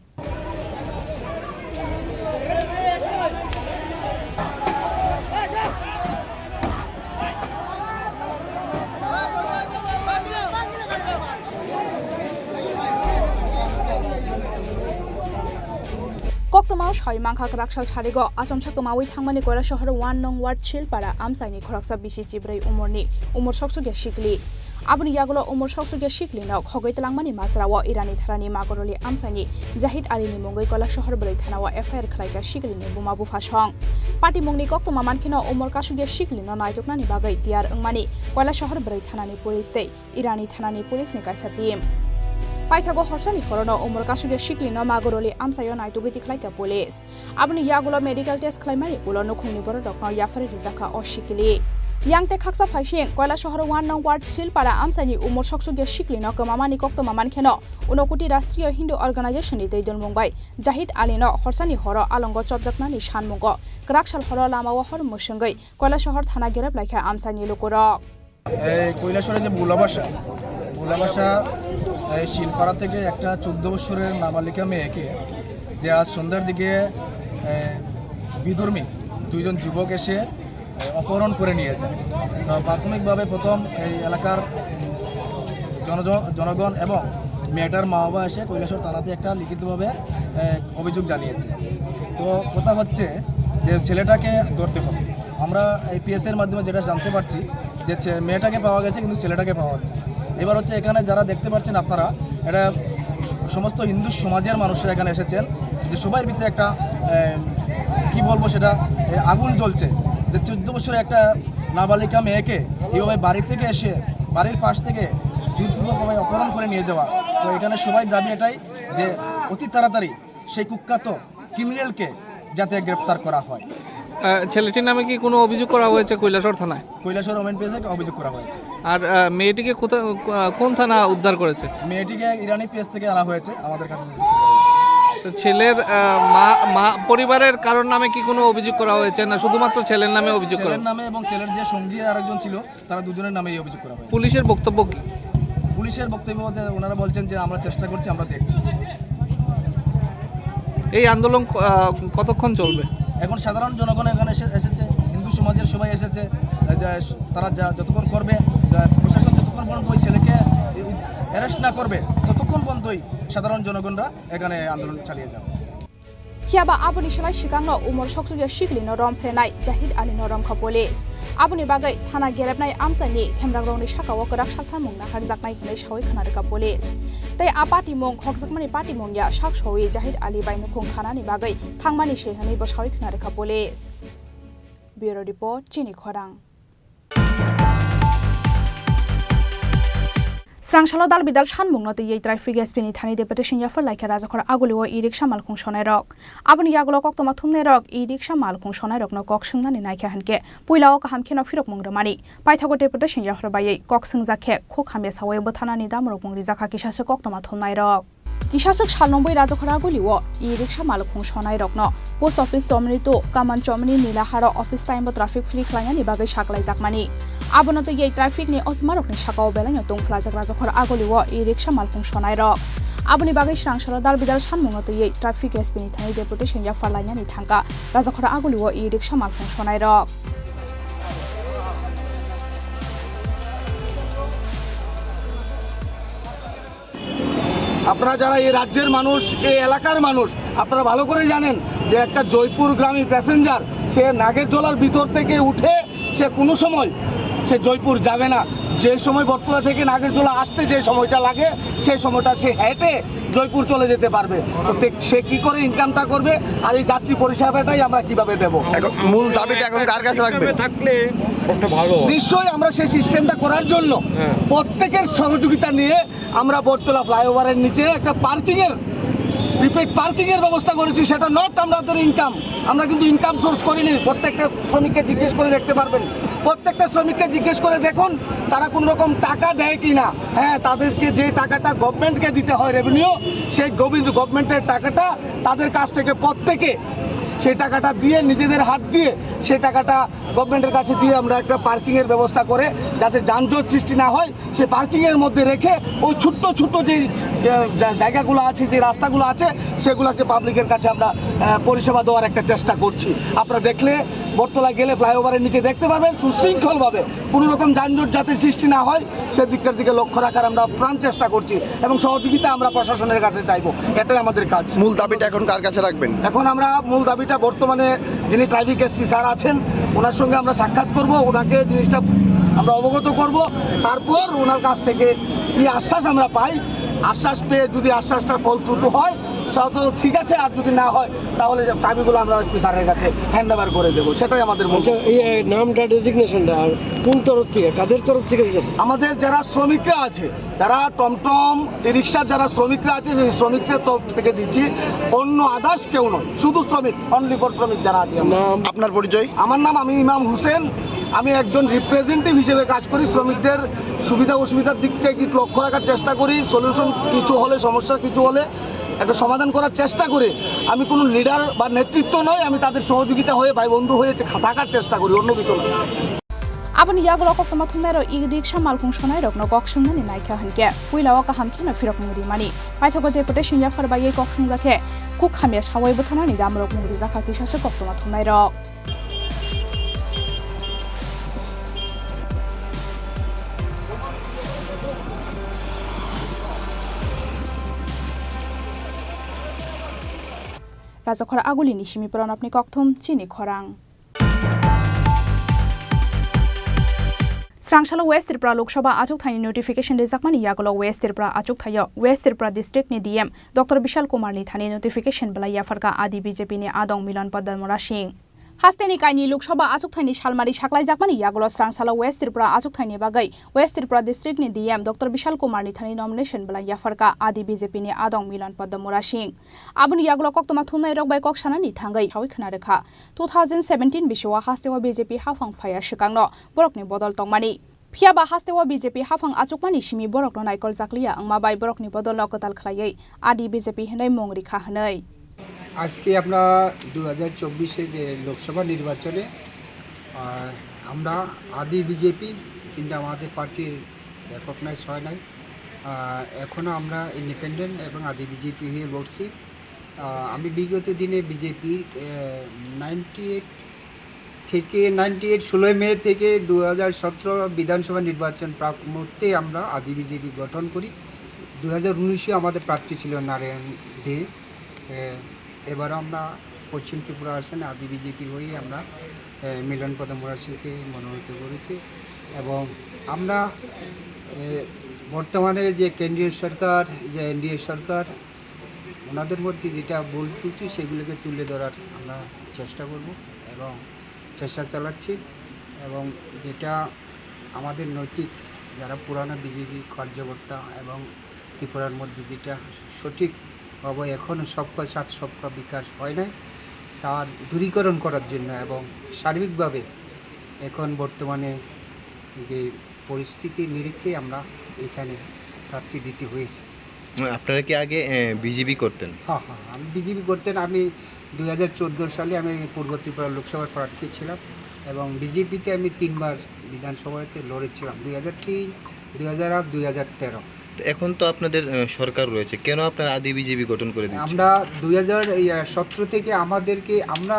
Koktama Shai Mangha Rakshal Sharigo, Asomcha Kamawi Tangmani Kora Shahar 1 nong Ward Shilpara Amsani Khoroksa Bishi Chibrei Umurni Umur Shoksuge Shikli Abuni Yagulo Umur Shoksuge Shikli no Khogoitlangmani Masrawa Irani Tharani Magoroli Amsani Jahid Alini Mungai Kola Shahar Brei Thanawa FIR Khlaika Shikli ni Bumabu Phashong Party Mungni Koktama Mankino Umur Kasuge Shikli no Naituknani Bagai Tiar Ungmani Kola Shahar Brei Thanani Police Day Irani Thanani Police ni Kaisa team Paithago Horsani Horono Umur Kasuge Shikli no Magoroli Amsayo Naitugiti Klaika Police Abuni Yagulo Medical Test Claimani Ulo Nukuni Boro Dokno Yafari Rizaka or Shikili Yangte Kaksa Paishing Kola Shahar 1 nong Ward Shilpara Amsani Umur Shoksuge Shikli no Kamamani Kokto Maman Keno Unokuti Rastriya Hindu Organization Tydul Mumbai Jahid Alino Horsani Horo Alongo Chopjaknani Shanmungo Rakshal Horo Lama Hor Mushungai Kola Shahar Thana Gere Baika Amsani Lokura কৈলাসরে যে ভোলাবাসা শিলপাড়া থেকে একটা 14 বছরের নাবালিকা মেয়েকে যে আজ সন্ধ্যার দিকে বিধর্মী দুইজন যুবক এসে অপহরণ করে নিয়ে যায়। প্রাথমিকভাবে প্রথম এই এলাকার জনগণ এবং মেয়েটার মা বাবা এসে কৈলাসর থানাতে একটা লিখিতভাবে অভিযোগ জানিয়েছে। তো কথা হচ্ছে যে ছেলেটাকে ধরতে হবে। আমরা এই পিএস এর মাধ্যমে যেটা জানতে পারছি যে মেয়েটাকে পাওয়া গেছে কিন্তু ছেলেটাকে পাওয়া যাচ্ছে। এবার হচ্ছে এখানে যারা দেখতে পাচ্ছেন আপনারা এটা সমস্ত হিন্দু সমাজের মানুষরা এখানে এসেছেন যে সবার ভিতরে একটা কি বলবো সেটা আগুন জ্বলছে যে 14 বছরের একটা নাবালিকা মেয়েকে এইভাবে বাড়ি থেকে এসে বাড়ির পাশ থেকে জোরপূর্বকভাবে অপহরণ করে নিয়ে যাওয়া। তো এখানে সবাই দাবি এটাই যে অতি তাড়াতাড়ি সেই কুখ্যাত ক্রিমিনালকে যাতে গ্রেফতার করা হয়। ছেলেটির নামে কি কোনো অভিযোগ করা হয়েছে কৈলাসর থানায়? কৈলাসর ওমেন পেজে অভিযোগ করা হয়েছে। আর মেয়েটিকে কোন থানা উদ্ধার করেছে? মেয়েটিকে ইরানি পেজ থেকে আনা হয়েছে আমাদের কাছে। ছেলের মা পরিবারের কারোর নামে কি কোনো অভিযোগ করা হয়েছে না শুধুমাত্র ছেলের নামে অভিযোগ করা? ছেলের নামে এবং ছেলের যে সঙ্গী আরেকজন ছিল তারা দুজনের নামেই অভিযোগ করা হয়েছে। পুলিশের বক্তব্য কি? পুলিশের বক্তব্য ওনারা বলছেন যে আমরা চেষ্টা করছি, আমরা দেখছি। এই আন্দোলন কতক্ষণ চলবে? এখন সাধারণ জনগণ এখানে এসেছে, হিন্দু সমাজের সবাই এসেছে, তারা যতক্ষণ করবে প্রশাসন যতক্ষণ পর্যন্ত ওই ছেলেকে অ্যারেস্ট না করবে ততক্ষণ পর্যন্তই সাধারণ জনগণরা এখানে আন্দোলন চালিয়ে যাবে। Kiaba Abuni Shalai Shikangno Umur Shoksuge Shikli no Romprenai Jahid Alino Romkha Police Abuni Bagai Thana Gerebnai Amsani Themragrongni Shakawo Rakshal Thamungna Harjaknai Hune Shawi Khanarika Police Tai Apati Mong Khokjakmani Party Mongya Shak Shawi Jahid Ali Bainu Khung Khanani Bagai Thangmani Shehani Bo Shawi Khanarika Police Bureau Report Chini Khorang Srangshalo dal bidal shanmungno te yei traffic spini thani deputation ya laika rajakhor aguliwo e-rickshaw malkhung sonai rok aboni yagulo koktoma thumne rok e-rickshaw malkhung sonai rok no kok sungna ni naikha hanke puilao kaham kheno firok mungramani paithago deputation ya bayei kok sungja khe khok khame sawe bothana ni damrok mungri jakha kisase koktoma thumnai rok Kisasuk Shalnombai Rajakhora Guliwo, e-rickshaw malkhung sonai rokno post office chomni to kaman chomni nilaharo office time bo traffic free khlainani bagai saklai jakmani abono to yei traffic ni osmarok ni sakao belano tungflajak Rajakhora Aguliwo e-rickshaw malkhung sonai rok aboni bagai srangshalo dal bidal shanmungno to yei traffic SP ni thani deputation ya farlainani thangka Rajakhora Aguliwo e-rickshaw malkhung sonai rok আপনারা যারা এই রাজ্যের মানুষ, এই এলাকার মানুষ, আপনারা ভালো করে জানেন যে একটা জয়পুরগামী প্যাসেঞ্জার সে নাগেরজোলার ভিতর থেকে উঠে সে কোনো সময় সে জয়পুর যাবে না। যে সময় বটতলা থেকে নাগেরজোলা আসতে যে সময়টা লাগে সেই সময়টা সে হেঁটে জয়পুর চলে যেতে পারবে। তো সে কি করে ইনকামটা করবে আর এই যাত্রী পরিষেবাটাই আমরা কিভাবে দেব? মূল দাবিটা এখন কার কাছে রাখবে? থাকলে ভালো নিশ্চয়ই আমরা সেই সিস্টেমটা করার জন্য প্রত্যেকের সহযোগিতা নিয়ে আমরা বটতলা ফ্লাইওভারের নিচে একটা পার্কিংয়ের প্রিপেড পার্কিংয়ের ব্যবস্থা করেছি, সেটা নট আমাদের ইনকাম। আমরা কিন্তু ইনকাম সোর্স করিনি। প্রত্যেকটা শ্রমিককে জিজ্ঞেস করে দেখতে পারবেন, প্রত্যেকটা শ্রমিককে জিজ্ঞেস করে দেখুন তারা কোনো রকম টাকা দেয় কি না। হ্যাঁ, তাদেরকে যে টাকাটা গভর্নমেন্টকে দিতে হয় রেভিনিউ, সেই গভর্নমেন্টের টাকাটা তাদের কাছ থেকে প্রত্যেকে সেই টাকাটা দিয়ে নিজেদের হাত দিয়ে সেই টাকাটা গভর্নমেন্টের কাছে দিয়ে আমরা একটা পার্কিংয়ের ব্যবস্থা করে যাতে যানজট সৃষ্টি না হয়, সে পার্কিংয়ের মধ্যে রেখে ওই ছোট্ট ছোট্ট যে জায়গাগুলো আছে, যে রাস্তাগুলো আছে, সেগুলোকে পাবলিকের কাছে আমরা পরিষেবা দেওয়ার একটা চেষ্টা করছি। আপনারা দেখলে বটতলা গেলে ফ্লাইওভারের নিচে দেখতে পাবেন সুশৃঙ্খলভাবে কোনো রকম যানজট যাতে সৃষ্টি না হয় সেদিকটার দিকে লক্ষ্য রাখার আমরা প্রাণ চেষ্টা করছি এবং সহযোগিতা আমরা প্রশাসনের কাছে চাইবো। এটাই আমাদের কাজ। মূল দাবিটা এখন কার কাছে রাখবেন? এখন আমরা মূল দাবিটা বর্তমানে যিনি ট্রাফিক এসপি স্যার আছেন ওনার সঙ্গে আমরা সাক্ষাৎ করব, ওনাকে জিনিসটা আমরা অবগত করব, তারপর ওনার কাছ থেকে কি আশ্বাস আমরা পাই, আশ্বাস পেয়ে যদি আশ্বাসটা ফলশ্রুত হয় তো ঠিক আছে, আর যদি না হয় তাহলে চাবিগুলো আমরা এসপি স্যারের কাছে হ্যান্ড ওভার করে দেবো। সেটাই আমাদের এই নামটা ডেজিগনেশনটা কোন তরফ থেকে, কাদের তরফ থেকে? আমাদের যারা শ্রমিকরা আছে, যারা টমটম রিক্সার যারা শ্রমিকরা আছে, সেই শ্রমিকদের তরফ থেকে দিচ্ছি, অন্য আদার্স কেউ নয়, শুধু শ্রমিক, অনলি ফর শ্রমিক যারা আছে। আপনার পরিচয়? আমার নাম আমি ইমাম হোসেন। আমি একজন রিপ্রেজেন্টেটিভ হিসেবে কাজ করি। শ্রমিকদের সুবিধা অসুবিধার দিকটা একটু লক্ষ্য রাখার চেষ্টা করি, সলিউশন কিছু হলে, সমস্যা কিছু হলে একটা সমাধান করার চেষ্টা করে। আমি কোনো লিডার বা নেতৃত্ব নয়, আমি তাদের সহযোগিতা হয়ে ভাই বন্ধু হয়ে থাকার চেষ্টা করি, অন্য কিছু নয়। Abang yago lokok tama thumnai ro i-riksha malkung sonai rok no kok sungna ni naikha hanke puilawa kaham khena firok mungri mani paithogo deputation ya farba ye kok sung jakhe kuk khame sawai bothana ni damrok mungri jakha ki sase kok tama thumnai rok Rajakhora aguli ni simi pran apni kokthum Chini Khorang Strangshala West Tripura Lok Sabha achuk thaini notification rejakmani yagolo West Tripura achuk thayo West Tripura district ni DM Dr Bishal Kumar ni thani notification bala yafarka adi BJP ni adong Milan Padmara Singh Hasteni kaini Lok Sabha achuk thaini salmari saklai jakmani yagolo Strangshala West Tripura achuk thaini bagai West Tripura district ni DM Dr Bishal Kumar ni thani nomination bala yafarka adi BJP ni adong Milan Padmara Singh abuni yagolo koktoma thumnai rok bai kok sana ni thangai hawi khna rekha 2017 biswa hastewa BJP hafang phaya shikangno borok ni bodol tongmani Phiaba hastewa BJP hafang achukmani simi borok no naikol jakliya angma bai borok ni bodol no kotal khlaiयै adi BJP hinai mongri kha hanai আজকে আমরা 2024 যে লোকসভা নির্বাচনে আমরা আদি BJP কিন্তু আমাদের পার্টির recognise হয় নাই এখনো আমরা ইন্ডিপেন্ডেন্ট এবং আদি বিজেপি হয়ে লড়ছি আমি বিগত দিনে বিজেপি 16 মে থেকে 2017 বিধানসভা নির্বাচন প্রাক মুহূর্তে আমরা আদি বিজেপি গঠন করি 2019-এ আমাদের প্রার্থী ছিল নারায়ণ দে এবার আমরা পশ্চিম ত্রিপুরা আসনে আদি বিজেপি হয়ে আমরা মিলন পদমরা সিংকে মনোনীত করেছি এবং আমরা বর্তমানে যে কেন্দ্রীয় সরকার যে এনডিএ সরকার ওনাদের মধ্যে যেটা ভুল ত্রুটি সেগুলোকে তুলে ধরার আমরা চেষ্টা করব এবং চেষ্টা চালাচ্ছি এবং যেটা আমাদের নৈতিক যারা পুরানো বিজেপি কার্যকর্তা এবং ত্রিপুরার মধ্যে যেটা সঠিক ভাবে এখনও সবকা সাথ সবকা বিকাশ হয় না তার দূরীকরণ করার জন্য এবং সার্বিকভাবে এখন বর্তমানে যে পরিস্থিতির নিরিখে আমরা এখানে প্রার্থী দিতে হয়েছে আপনারা কি আগে বিজেপি করতেন? হ্যাঁ আমি বিজেপি করতেন আমি 2014 সালে আমি পূর্ব ত্রিপুরা লোকসভার প্রার্থী ছিলাম এবং বিজেপিতে আমি 3 বার বিধানসভাতে লড়েছিলাম 2003, 2008, 2013 এখন তো আপনাদের সরকার রয়েছে কেন আপনারা আদি বিজেপি গঠন করে দিচ্ছেন? আমরা 2017 থেকে আমাদেরকে আমরা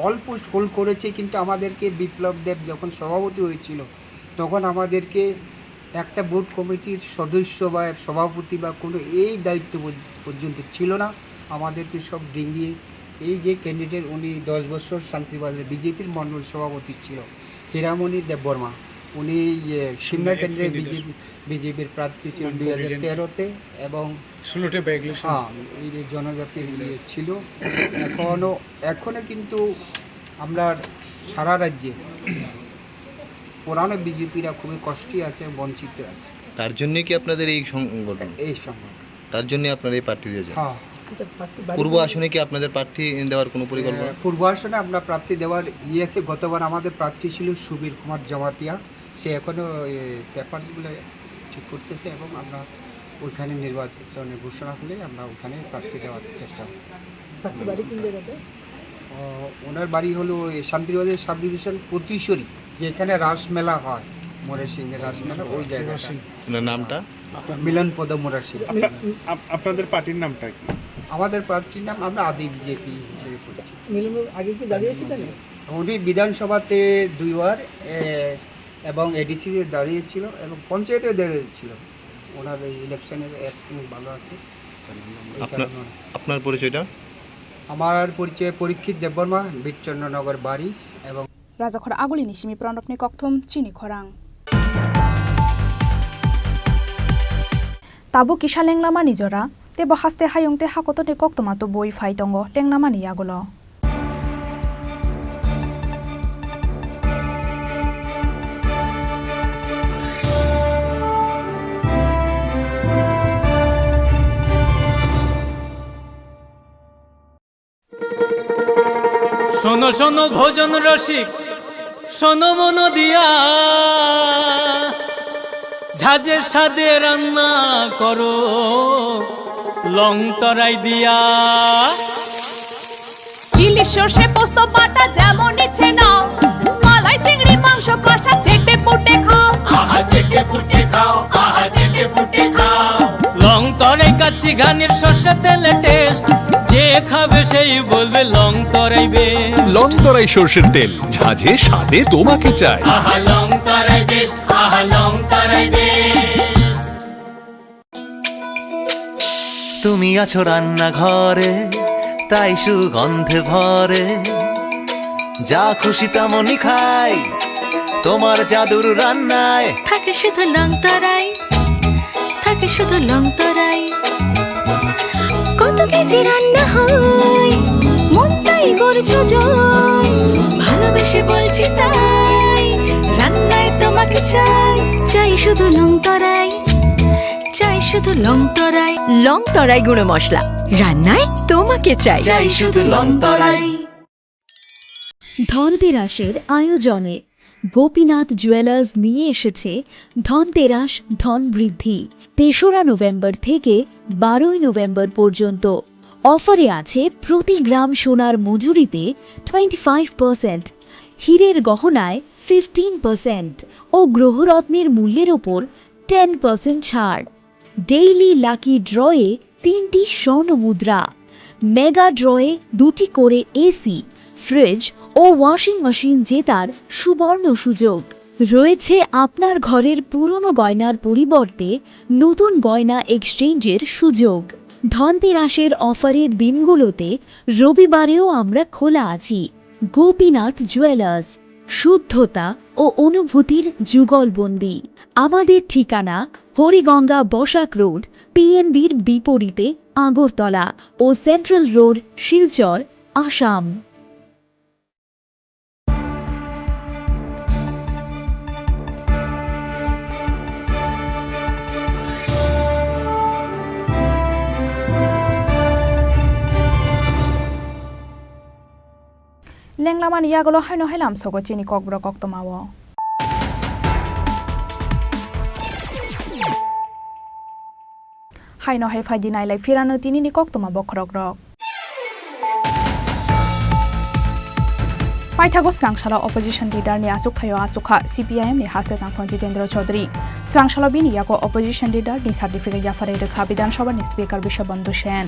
অল পোস্ট হোল্ড করেছি কিন্তু আমাদেরকে বিপ্লব দেব যখন সভাপতি হয়েছিল তখন আমাদেরকে একটা বোর্ড কমিটির সদস্য বা সভাপতি বা কোনো এই দায়িত্ব পর্যন্ত ছিল না আমাদেরকে সব ডিঙিয়ে এই যে ক্যান্ডিডেট উনি 10 বছর শান্তিবাজার বিজেপির মণ্ডল সভাপতি ছিল হীরামণি দেববর্মা উনি সিমলা কেন্দ্রে বিজেপির প্রার্থী ছিল 2013-তে এবং 16তে ব্যাগলি হ্যাঁ এই জনজাতির ছিল এখনো কিন্তু আমরা সারা রাজ্যে পুরানো বিজেপিরা খুবই কষ্টে আছে বঞ্চিত আছে তার জন্য কি আপনাদের এই সংগঠন? এই সংগঠন তার জন্য আপনারা এই প্রার্থী দিয়েছেন। হ্যাঁ, পূর্ব আসনে কি আপনাদের প্রার্থী দেওয়ার কোনো পরিকল্পনা? পূর্ব আসনে আমরা প্রার্থী দেওয়ার আছে। গতবার আমাদের প্রার্থী ছিল সুবীর কুমার জমাতিয়া, সে এখনও পেপারসগুলো ঠিক করতেছে এবং আমরা ওইখানে নির্বাচনের ঘোষণা হলে আমরা ওখানে প্রার্থী দেওয়ার চেষ্টা করি। প্রার্থী বাড়ি কোন জায়গাতে? ওনার বাড়ি হলো শান্তিবাজার সাব ডিভিশন প্রতিশ্বরী, যেখানে রাসমেলা হয়, মোরের সিংহের রাসমেলা, ওই জায়গা। ওনার নামটা? মিলন পদ মোরার সিং। আপনাদের পার্টির নামটা কি? আমাদের প্রার্থীর নাম আমরা আদি বিজেপি হিসেবে পরিচিত। মিলন আগে কি দাঁড়িয়েছে তাহলে? উনি বিধানসভাতে 2 বার এবং এডিসিতে দাঁড়িয়েছিল এবং পঞ্চায়েতে দাঁড়িয়েছিল। ওনার এই ইলেকশনের এক্সপিরিয়েন্স ভালো আছে। আপনার পরিচয়টা? আমার পরিচয় পরীক্ষিত দেববর্মা, বীরচন্দ্রনগর বাড়ি। এবং রাজাখর আগুলি নিশিমি প্রণবনি কক্থম চিনি খরাং তাবু কিসা লেংলামা নিজরা তেব হাস্তে হায়ংতে হাকতনে কক্তমাতো বই ফাইতঙ্গ লেংলামা নিয়াগুলো শোনো শোনো ভোজন রসিক, শোনো মন দিয়া, ঝাঁঝের স্বাদে রান্না করো লং তরাই দিয়া। ইলিশ সর্ষে পোস্ত বাটা যেমন ইচ্ছে নাও, মালাই চিংড়ি মাংস কষা চেটে পুটে খাও, আহা চেটে পুটে খাও, আহা চেটে পুটে খাও। লং তরাই কাচ্চি ঘানির সর্ষে তেলে টেস্ট, যে খাবে সেই বলবে লং তরাই বেস্ট। লং তরাই সর্ষের তেল, ঝাঁঝে স্বাদে তোমাকে চাই। আহা লং তরাই বেস্ট, আহা লং তরাই বেস্ট। তুমি আছো রান্নাঘরে, তাই সুগন্ধে ভরে, যা খুশি তেমনই খাই তোমার জাদুর রান্নায়। থাকে শুধু লং তরাই, থাকে শুধু লং তরাই। কত কেজি রান্না হয়, মন তাই করছো জয়, ভালোবেসে বলছি তাই, রান্নায় তোমাকে চাই, চাই শুধু লং তরাই, চাই শুধু লং তরাই। লং তরাই গুঁড়ো মশলা, রান্নায় তোমাকে চাই, চাই শুধু লং তরাই। ধনতেরাসের আয়োজনে গোপীনাথ জুয়েলার্স নিয়ে এসেছে ধনতেরাস ধন বৃদ্ধি। ৩রা নভেম্বর থেকে 12ই নভেম্বর পর্যন্ত অফারে আছে প্রতি গ্রাম সোনার মজুরিতে 25%, হীরের গহনায় 15% ও গ্রহরত্নের মূল্যের ওপর 10% ছাড়। ডেইলি লাকি ড্রয়ে 3টি স্বর্ণ মুদ্রা, মেগা ড্রয়ে 2টি করে এসি, ফ্রিজ ও ওয়াশিং মেশিন জেতার সুবর্ণ সুযোগ রয়েছে। আপনার ঘরের পুরনো গয়নার পরিবর্তে নতুন গয়না এক্সচেঞ্জের সুযোগ। ধনতেরাসের অফারের দিনগুলোতে রবিবারেও আমরা খোলা আছি। গোপীনাথ জুয়েলার্স, শুদ্ধতা ও অনুভূতির যুগলবন্দি। আমাদের ঠিকানা হরিগঙ্গা বসাক রোড, পিএনবির বিপরীতে আগরতলা ও সেন্ট্রাল রোড, শিলচর, আসাম। লেংলামান ইয়াগুলো হাইনো হাইলাম সগো চিনি Kokborok কক্তমাও হাইনো high ফাইদি নাইলাই ফিরানো তিনিনি কক্তমা বখরক rock পাইথাগো স্রাংশালা opposition leader नि आसुक थायो आसुखा सीपीआईएम नि हासे तांफों जितेंद्र चौधरी स्रांशला बिनि याको अपोजिशन लीडर नि सर्टिफिकेट याफारे रेखा विधानसभा नि स्पीकर विश्वबंधु सेन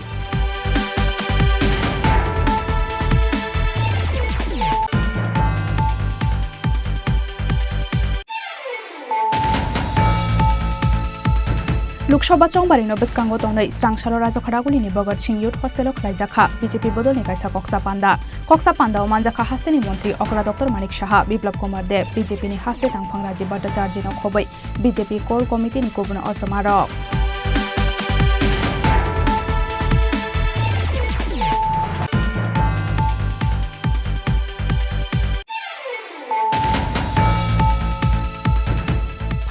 लोकसभा चौबारी नबस्कांगो तंगनै स्रांशालो राजखरागुलिनि बगर सिं युथ हस्टेल खलाइजाखा बीजेपी बदलनि कायसा कक्सा पान्दा मानजाखा हास्तेनि मंत्री अकरा डॉक्टर मानिक साहा बिप्लब कुमार देव बीजेपीनि हास्ते तांफां राजीव भट्टाचार्यनो खबै बीजेपी कोर कमिटिनि गुबुन असमारक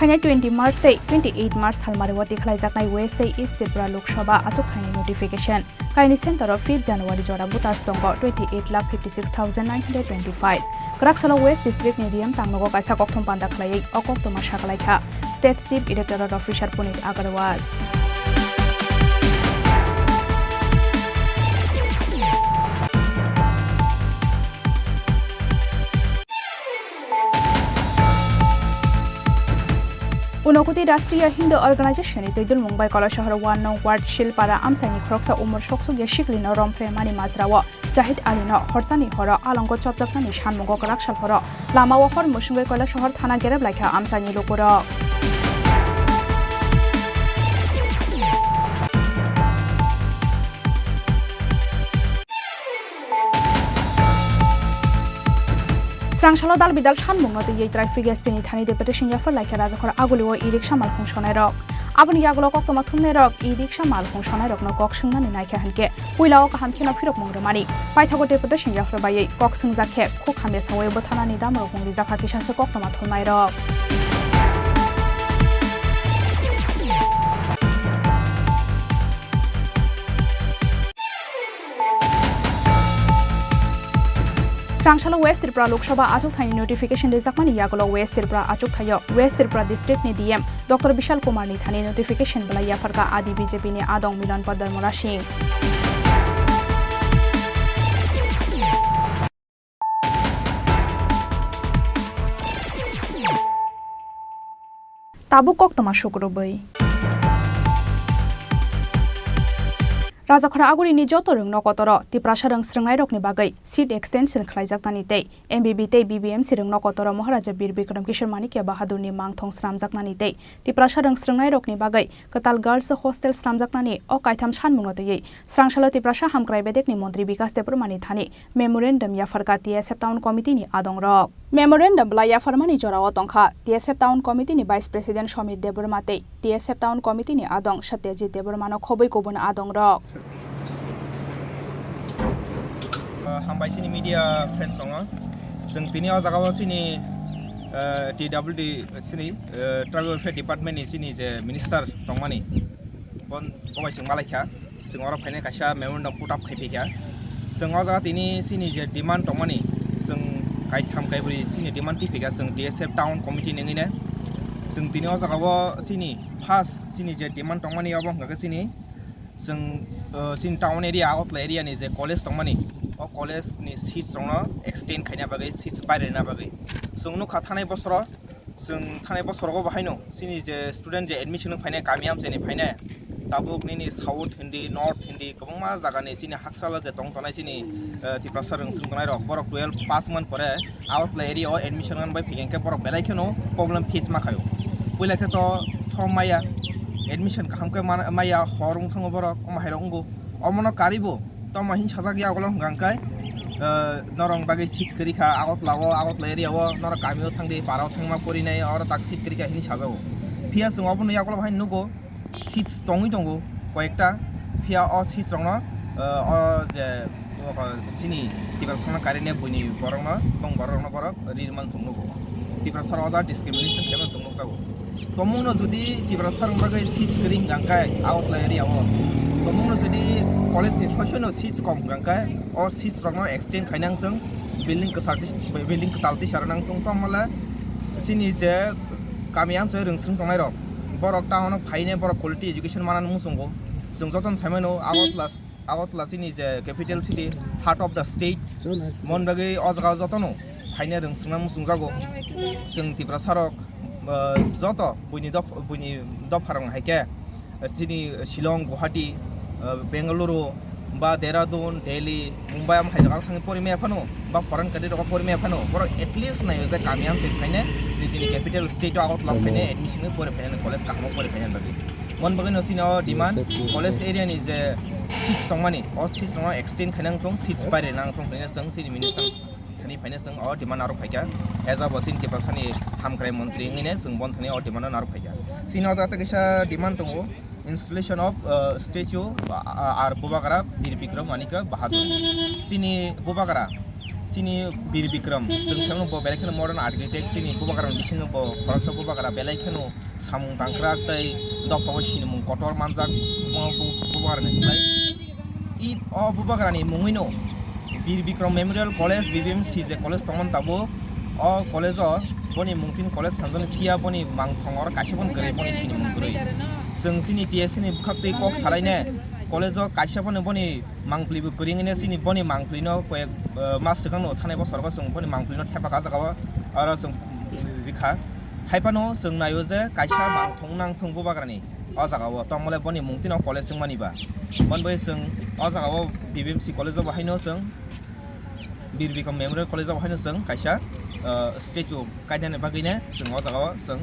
फाइनाल 20 मार्च ते 28 मार्च हालमारेवती खलाइजाकनाय वेस्ट ते ईस्ट त्रिपुरा लोकसभा आचक थाइनि नोटिफिकेशन काइनि सेन्टर अफ 5 जानुवारी जरा भोटार्स दंग 28,56,925 ग्राक्सला वेस्ट डिस्ट्रिक्ट निदियम तांगनगो काइसा कक्थम पान्दा खलायै अकक्तमा साकलाइखा स्टेट चीफ इलेक्टोरल अफिसार पुनीत अग्रवाल उनकुति राष्ट्रीय हिंदू अर्गनाइजेशन तैदुल मुंबई कला शहर 1 नং वार्ड शिलपारा आमसाइनि खरकसा उमर सकसुगे शिक्रिनो रमफ्रे मानि माजराव जाहिद आलिनो हरसानि हर आलंग चपजकनानि सानमुगो राक्साल हर लामाव हर मुसुंगे कला शहर थाना गेरेब लाइखा आमसाइनि लोकर स्रांसालो दाल बिदाल सानमुंनो दै ट्राफिक एसपीनि थानि डेपुटेशन याफर लाइखा राजाखर आगुलिओ ई-रिक्शा मालखुं सनाय रक आबनि आगुलो कक्तमा थुमनाय रक ई-रिक्शा मालखुं सनाय रकनो कक सोंनानै नायखा हनके पुइलाओ काहामथिना फिरक मंग्रमानि पाइथागो डेपुटेशन याफर बायै कक सोंजाखे खुक हामे सावै बथानानि दामरो गंरि जाखा किसासो कक्तमा थुमनाय रक स्रांसालो वेस्ट त्रिपुरा लोकसभा आचक थाइनि नोटिफिकेशन रिजाकमानि यागलो वेस्ट त्रिपुरा आचक थायो वेस्ट त्रिपुरा डिस्ट्रिक्ट नि डीएम डॉक्टर विशाल कुमार नि थानि नोटिफिकेशन बला याफरका आदि बीजेपी नि आदोंग मिलन पदर मोरासिं ताबुक कक्तमा शुक्रबै राजाखरा आगुरिनि जत रंग नकतर तिप्रासा रंग स्रंनाय रकनि बागै सीट एक्सटेंशन खलाइजाकनानि तै एमबीबी तै बीबीएमसी रंग नकतर महाराजा बीर बिक्रम किशोर माणिक्य बाहादुरनि मांगथं स्रामजाकनानि तै तिप्रासा रंग स्रंनाय रकनि बागै कताल गर्ल्स हॉस्टेल स्रामजाकनानि अ काइथाम सानमुंनो तै स्रांसालो तिप्रासा हामक्राय बेदेकनि मन्त्री विकास देबरमानि थानि मेमोरेन्डम याफरका टीएसएफ टाउन कमिटिनि आदं रक मेमोरेन्डम बला याफरमानि जराव तंखा टीएसएफ टाउन कमिटिनि भाइस प्रेसिडेन्ट समीर देबरमा तै टीएसएफ टाउन कमिटिनि आदं सत्यजित देबरमानो खबै गुबुन आदं रक हामबाय सिनि मीडिया फ्रेंड्स दङ जों दिनै जागाव सिनि टीडब्ल्यूडी सिनि ट्राइबल वेलफेयर डिपार्टमेन्टनि सिनि जे मिनिस्टार दंमानि बन गबाय जों मालायखा जों अरा फाइने कासा मेमोरेन्डम पुट अप खाइफैखा जों जागा दिनै सिनि जे डिमान्ड दंमानि जों काइथाम काइब्रि सिनि डिमान्ड टिफैखा जों टीएसएफ टाउन कमिटि नङिने जों दिनै जागाव सिनि फार्स्ट सिनि जे डिमान्ड दंमानि अब हंगा सिनि जों सिनि टाउन एरिया आउटला एरियानि जे कलेज दंमानि अ कलेज नि सीट्स दङ एक्सटेंड खायना बागै सीट्स बायरेना बागै जों नुखा थानाय बोसोराव जों थानाय बोसोराव बाहायनो सिनि जे स्टुडेन्ट जे एडमिशन फायनाय गामियाम जेने फायनाय दाबुकनि साउथ हिन्दी नर्थ हिन्दी गोबां मा जागानि सिनि हाकसाला जे दं तनाय सिनि तिप्रासा रं स्रंनाय रक बरक 12 पास मन परे आउटला एरिया एडमिशन बाय फैगेनके बरक बेलायखेनो प्रॉब्लम फेस माखायो पहिलाखे तो माया एडमिशन खामके माया हरं थाङो बरक माहायरंगो अमनो कारिबो तो महिन साजा गया अगल गांकाय नरं बागै सीट करिखा आगत एरियाव नर गामियाव थांदे बाराव थांमा परिनाय और ताक सीट करिखा हिनि साजाव फिया जों अबनो यागल भाइ नुगो सीट्स दङै दंगो कयेकटा फिया अ सीट्स दङ अ जे सिनि तिब्रा संना कारिने बुनि बरंग बं बरंग बरक रिरमान संनुगो तिब्रा सरजा डिस्क्रिमिनेशन केमन संनु जागो तमुनो जुदि तिब्रा सरं बागै सीट्स करिं गांकाय आगत एरियाव तमुनो जुदि कॉलेज नि सयनो सीट्स कम गांकाय और सीट्स रंग एक्सटेंड खायनांथों बिल्डिंग कतालति सारनांथों तो मला सिनि जे गामियाम जे रोंस्रों तंनाय रक बरक टाउन फाइने बरक क्वालिटी एजुकेशन मानान मुसंगो जों जतन साइमानो आगतला सिनि J capital city heart of the state मन बागै अजगा जतनो फाइने रोंस्रों मुसुं जागो जों तिब्रा सारक जत बुनि दफारं हायके सिनि शिलं गुवाहाटी बेंगलुरु बा देहरादून दिल्ली मुंबई आम हाइजागाल थाङो परिमेया फानो बा फरेन कान्ट्रि रक परिमेया फानो बर एटलिस्ट नायो जे गामियाम जे फाइने दिनि कैपिटल स्टेट आउट ला फाइने एडमिशन परे फाइने कॉलेज कामो परे फाइने बागै मन बागै नसिनो डिमान्ड कॉलेज एरिया नि जे सीट्स दंमानि अ सीट्स दङ एक्सटेंड खायनांथों सीट्स बायरे नांथों फाइने जों सिनि मिनिस्टार थानि फाइने जों अ डिमान्ड आरो फाइका एज अ बसिन के पासानि हामक्राय मन्त्री ने जों बन थानि अ डिमान्ड आरो फाइका सिनो जाते कैसा डिमान्ड दङ installation of statue ar Bubagara Bir Bikram Manika Bahadur. Sini Bubagara sini bir bikram jeung samno bo belai khano modern architect sini bubakaran bisingo bo khoroksa bubakara belai khano samung tangkrak tai dokpaw sini mung kotor manjak bubakaran sai I bubakarani mungino bir bikram memorial college BBMC je college tongman tabo o college o boni mungtin college sanjoni thia boni mangthongor kaisebon gre boni sini munggroi जों सिनि टीएसनि बुखाक्तै कक सालायने कलेजाव काइसाफोरनो बनि मांफ्लिबो गरिङैनो सिनि बनि मांफ्लिनो कयेक मास सिगांनो थानाय बोसोराव जों बनि मांफ्लिनो थेफाका जागाव आरो जों रिखा हाइपानो जों नायो जे काइसा मांथं नांथं बुबाग्रानि अ जागाव तमले बनि मुंतिनो कलेज जों मानिबा बनबै जों अ जागाव बीबीएमसी कलेजाव बाहायनो जों बीरबिक्रम मेमोरियल कलेजाव बाहायनो जों काइसा स्टेचु कायदानि बागैने जों अ जागाव जों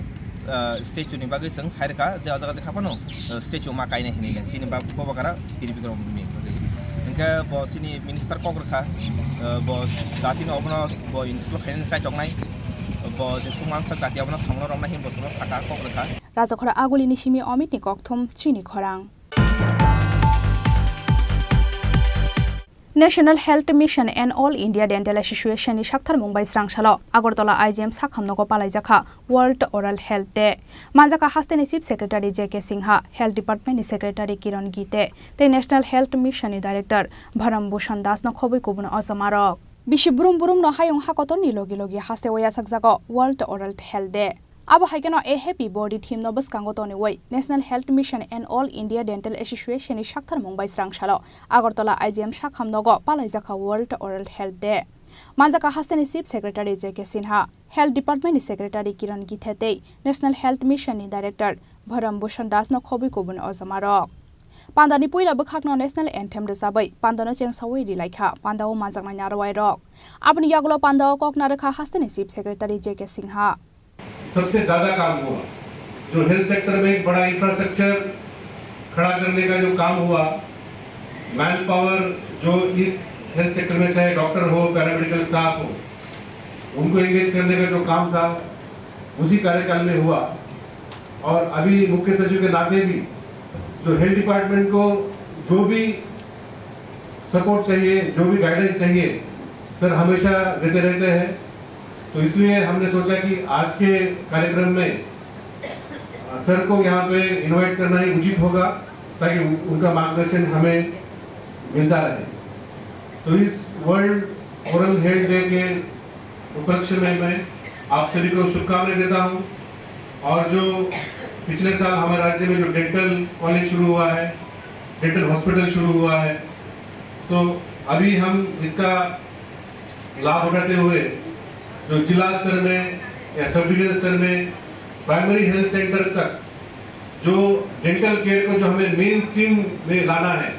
स्टेचु नि बागै जों साइरका जे जागा जे खाफानो स्टेचु मा गायनाय हिनि सिनि बा बबाकारा बिरबिक्रम नि इनका ब सिनि मिनिस्टार कग्रखा ब जातिनो अबनो ब इनस्ल खायन चाइटकनाय ब जे सुमान सा जाति अबनो सामनो रमना हिन बसनो साका कग्रखा राजाखरा आगुलिनि सिमी अमित नि ककथुम चिनी खरां National Health Mission and All India Dental Association ni sakthar Mumbai Srangsalo Agartala IGM sakhamnogo palaijaka World Oral Health Day Manjaka hasteni Chief Secretary JK Singha Health Department ni Secretary Kiran Gite te National Health Mission ni Director Bharam Bhushan Das no khoboi kubun asamarok Bishi burum burum no hayong hakotor ni logi logi haste waya sakjago World Oral Health Day Abo haikeno a happy body team no baskango toni way National Health Mission and All India Dental Association ni sakthar Mumbai Srangsalo Agartala IGM sakhamnogo palaijaka World Oral Health Day Manjaka hasteni Chief Secretary JK Sinha Health Department ni Secretary Kiran Githete National Health Mission ni Director Bharam Bhushan Das no khoboi kubun azamarok Pandani puila bukhakno National Anthem resabai pandano chengsawi dilaikha pandao manjaknai narwai rok Apni yagulo pandao kokna rakha hasteni Chief Secretary JK Sinha सबसे ज्यादा काम हुआ जो health sector में एक बड़ा infrastructure खड़ा करने का जो काम हुआ मैन पावर जो इस हेल्थ सेक्टर में चाहे डॉक्टर हो पैरामेडिकल स्टाफ हो उनको एंगेज करने का जो काम था उसी कार्यकाल में हुआ और अभी मुख्य सचिव के नाते भी जो हेल्थ डिपार्टमेंट को जो भी सपोर्ट चाहिए जो भी गाइडेंस चाहिए सर हमेशा देते रहते हैं तो इसलिए हमने सोचा कि आज के कार्यक्रम में सर को यहाँ पे इनवाइट करना ही उचित होगा ताकि उनका मार्गदर्शन हमें मिलता रहे तो इस वर्ल्ड ओरल हेल्थ डे के उपलक्ष्य में मैं आप सभी को शुभकामनाएं देता हूँ और जो पिछले साल हमारे राज्य में जो डेंटल कॉलेज शुरू हुआ है डेंटल हॉस्पिटल शुरू हुआ है तो अभी हम इसका लाभ उठाते हुए जो जिला स्तर में या सब डिवीजन स्तर में प्राइमरी हेल्थ सेंटर तक जो डेंटल केयर को जो हमें मेन स्ट्रीम में लाना है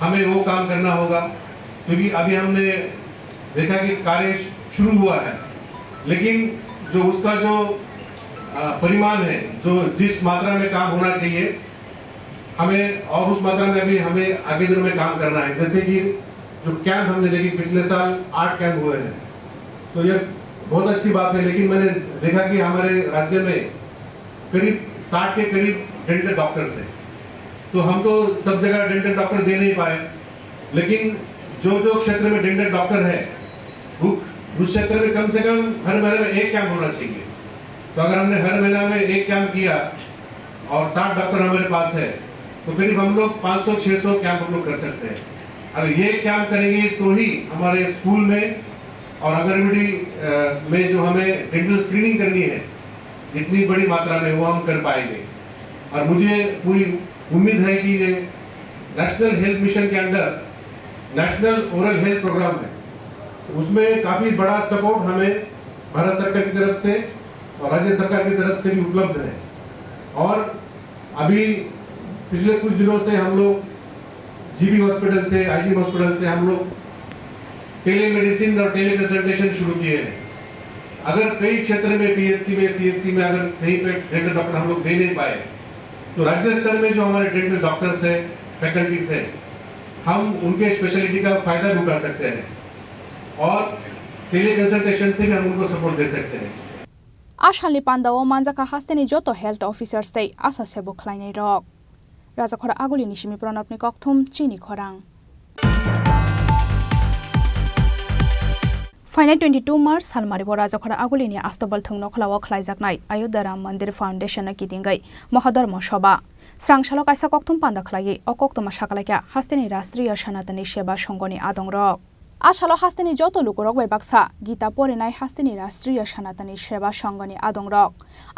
हमें वो काम करना होगा क्योंकि अभी हमने देखा कि कार्य शुरू हुआ है लेकिन जो उसका जो परिमाण है जो जिस मात्रा में काम होना चाहिए हमें और उस मात्रा में अभी हमें आगे दिनों में काम करना है जैसे कि जो कैंप हमने देखे पिछले साल 8 कैंप हुए हैं तो ये बहुत अच्छी बात है लेकिन मैंने देखा कि हमारे राज्य में करीब 60 के करीब डेंटल डॉक्टर्स हैं तो हम तो सब जगह डेंटल डॉक्टर दे नहीं पाए लेकिन जो जो क्षेत्र में डेंटल डॉक्टर है उस क्षेत्र में कम से कम हर महीने में एक कैंप होना चाहिए तो अगर हमने हर महीना में एक कैंप किया और 60 डॉक्टर हमारे पास है तो करीब हम लोग 500-600 कैंप हम लोग कर सकते हैं अगर ये कैंप करेंगे तो ही हमारे स्कूल में और अंगनवाड़ी में जो हमें डेंटल स्क्रीनिंग करनी है इतनी बड़ी मात्रा में वो हम कर पाएंगे और मुझे पूरी उम्मीद है कि ये नेशनल हेल्थ मिशन के under national oral health program है उसमें काफ़ी बड़ा सपोर्ट हमें भारत सरकार की तरफ से और राज्य सरकार की तरफ से भी उपलब्ध है और अभी पिछले कुछ दिनों से हम लोग जीबी हॉस्पिटल से आईजी हॉस्पिटल से हम लोग टेलीमेडिसिन और टेलीकंसल्टेशन शुरू किए हैं अगर कई क्षेत्र में पीएचसी में सीएचसी में अगर कहीं पे डेंटल डॉक्टर हम लोग दे नहीं पाए तो राज्य स्तर में जो हमारे डेंटल डॉक्टर्स हैं फैकल्टीज हैं हम उनके स्पेशलिटी का फायदा भी उठा सकते हैं और टेलीकंसल्टेशन से भी हम उनको सपोर्ट दे सकते हैं आशालनि पान्दाओ मानजाका हास्तेनि जोतो हेल्थ ऑफिसर्स तै आशा सेबो खलायनाय रक राजाखरा आगुलिनि सिमी प्रणबनि ककथुम चिनी खरां फाइनाल 22 मार्च सालमारिबो राजाखरा आगुलिनि आस्तबल थुंनो खलाव खलाइजाकनाय अयोध्या राम मंदिर फाउंडेशन किदिंगै महाधर्म सभा स्रांसालो काइसा कक्तुम पान्दा खलायै अकक्तमा साकलाइका हास्तिनि राष्ट्रिय सनातनी सेवा संघनि आदंरक आसालो हास्तिनि जत लुकुरक बाक्सा गीता परिनाय हास्तिनि राष्ट्रिय सनातनी सेवा संघनि आदंरक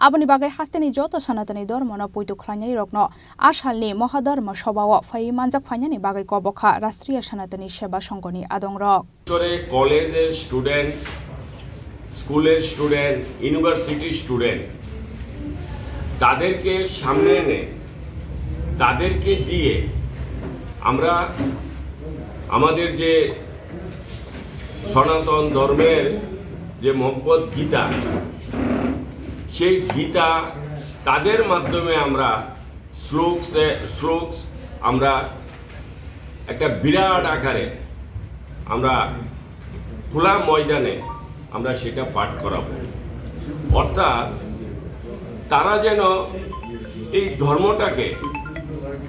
आबनि बागै हास्तिनि जत सनातनी धर्मनो पुइतु खलाइनाय रकनो आसालनि महाधर्म सभाओ फाइ मानजाक फाइनानि बागै कबखा राष्ट्रिय सनातनी सेवा संघनि आदंरक করে কলেজের স্টুডেন্ট স্কুলের স্টুডেন্ট ইউনিভার্সিটি স্টুডেন্ট তাদেরকে সামনে এনে তাদেরকে দিয়ে আমরা আমাদের যে সনাতন ধর্মের যে ভগবত গীতা সেই গীতা তাদের মাধ্যমে আমরা শ্লোকস আমরা একটা বিরাট আকারে আমরা খোলা ময়দানে আমরা সেটা পাঠ করাবো অর্থাৎ তারা যেন এই ধর্মটাকে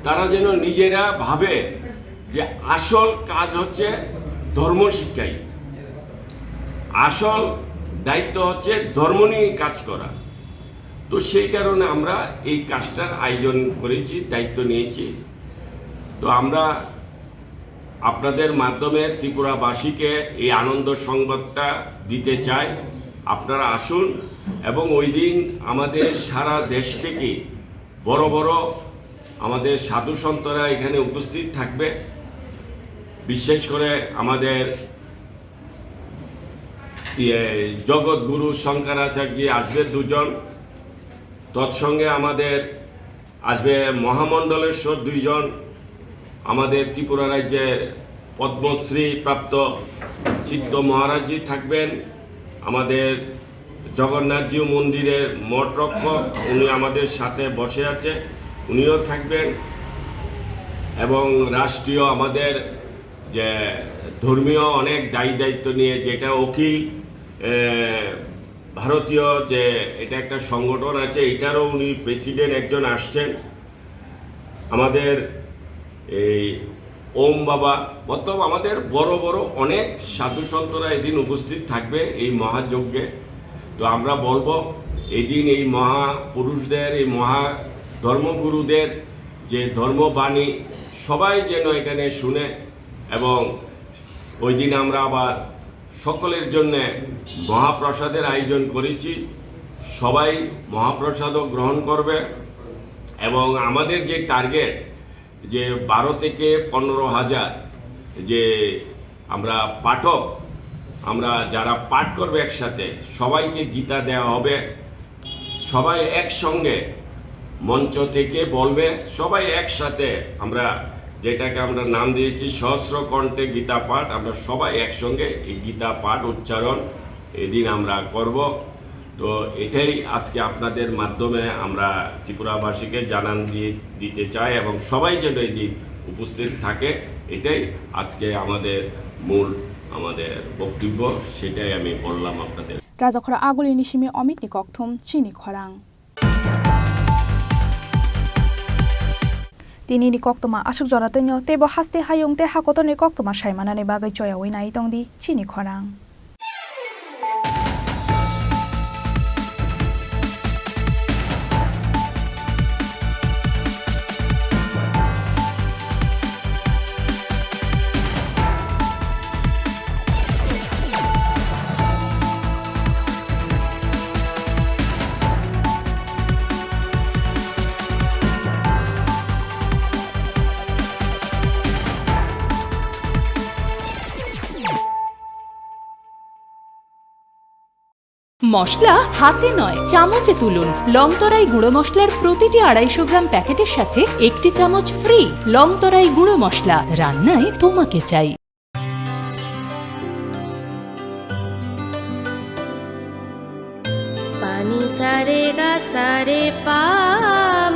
তারা যেন নিজেরা ভাবে যে আসল কাজ হচ্ছে ধর্ম শিক্ষাই আসল দায়িত্ব হচ্ছে ধর্ম নিয়ে কাজ করা তো সেই কারণে আমরা এই কাজটার আয়োজন করেছি দায়িত্ব নিয়েছি তো আমরা আপনাদের মাধ্যমে ত্রিপুরাবাসীকে এই আনন্দ সংবাদটা দিতে চাই আপনারা আসুন এবং ওই দিন আমাদের সারা দেশ থেকে বড় বড় আমাদের সাধু সন্তরা এখানে উপস্থিত থাকবে বিশেষ করে আমাদের জগৎগুরু শঙ্করাচার্য আসবে দুজন তৎসঙ্গে আমাদের আসবে মহামণ্ডলেশ্বর দুইজন আমাদের ত্রিপুরা রাজ্যের পদ্মশ্রী প্রাপ্ত চিত্ত মহারাজজি থাকবেন আমাদের জগন্নাথজি মন্দিরের মঠ রক্ষক উনি আমাদের সাথে বসে আছে উনিও থাকবেন এবং রাষ্ট্রীয় আমাদের যে ধর্মীয় অনেক দায়িত্ব নিয়ে যেটা অখিল ভারতীয় যে এটা একটা সংগঠন আছে এটারও উনি প্রেসিডেন্ট একজন আসছেন আমাদের এই ওম বাবা মতলব আমাদের বড় বড় অনেক সাধু সন্তরা এদিন উপস্থিত থাকবে এই মহাযজ্ঞে তো আমরা বলবো এই দিন এই মহাপুরুষদের এই মহা ধর্মগুরুদের যে ধর্মবাণী সবাই যেন এখানে শুনে এবং ওই দিন আমরা আবার সকলের জন্য মহাপ্রসাদের আয়োজন করেছি সবাই মহাপ্রসাদও গ্রহণ করবে এবং আমাদের যে টার্গেট যে 12 থেকে 15,000 যে আমরা পাঠক আমরা যারা পাঠ করবে একসাথে সবাইকে গীতা দেওয়া হবে সবাই একসঙ্গে মঞ্চ থেকে বলবে সবাই একসাথে আমরা যেটাকে আমরা নাম দিয়েছি সহস্র কণ্ঠে গীতা পাঠ আমরা সবাই একসঙ্গে এই গীতা পাঠ উচ্চারণ এদিন আমরা করব তো এটাই আজকে আপনাদের মাধ্যমে আমরা ত্রিপুরাবাসীকে জানান দিতে চাই এবং সবাই যেন এই দিন উপস্থিত থাকে এটাই আজকে আমাদের মূল আমাদের বক্তব্য সেটাই আমি বললাম আপনাদের রাজাখরা আগুলি নিশিমে অমিক নিকথম চিনি খরাং তিনি নিকক্তমা আসুক জরাতেন্য তেব হাস্তে হায়ং তে হাকত নিকক্তমা সাইমানানে বাগৈ চয়াওই নাই তংদি চিনি খরাং মশলা হাতে নয় চামচে তুলুন লংতরাই গুঁড়ো মশলার প্রতিটি 250 গ্রাম প্যাকেটের সাথে একটি চামচ ফ্রি লংতরাই গুঁড়ো মশলা রান্নায় তোমাকে চাই পানি সারে গা সারে পামাগা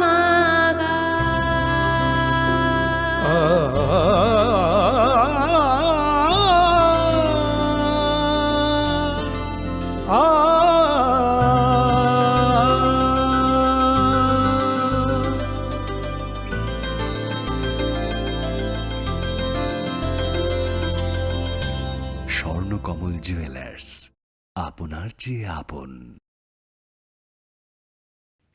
স্বর্ণকমল জুয়েলার্স, আপনার চেয়ে আপন।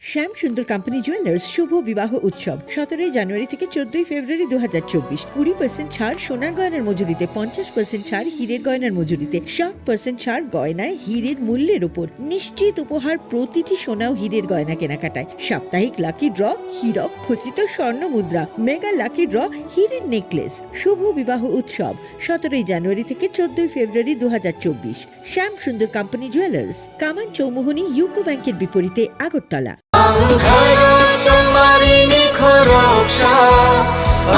শ্যাম সুন্দর কোম্পানি জুয়েলার্স শুভ বিবাহ উৎসব 17 জানুয়ারি থেকে 14 ফেব্রুয়ারি 2024। 20% ছাড় সোনার গয়নার মজুরিতে, 50% ছাড় হীরের গয়নার মজুরিতে, 60% ছাড় গয়নায় হীরের মূল্যের উপর, নিশ্চিত উপহার প্রতিটি সোনা ও হীরের গয়না কেনাকাটায়, সাপ্তাহিক লাকি ড্র, হীরক খচিত স্বর্ণ মুদ্রা, মেগা লাকি ড্র, হীরের নেকলেস। শুভ বিবাহ উৎসব 17 জানুয়ারি থেকে 14 ফেব্রুয়ারি 2024। শ্যাম সুন্দর কোম্পানি জুয়েলার্স, কামান চৌমুহনী ইউকো ব্যাংকের বিপরীতে, আগরতলা। Chini Khorang Tripura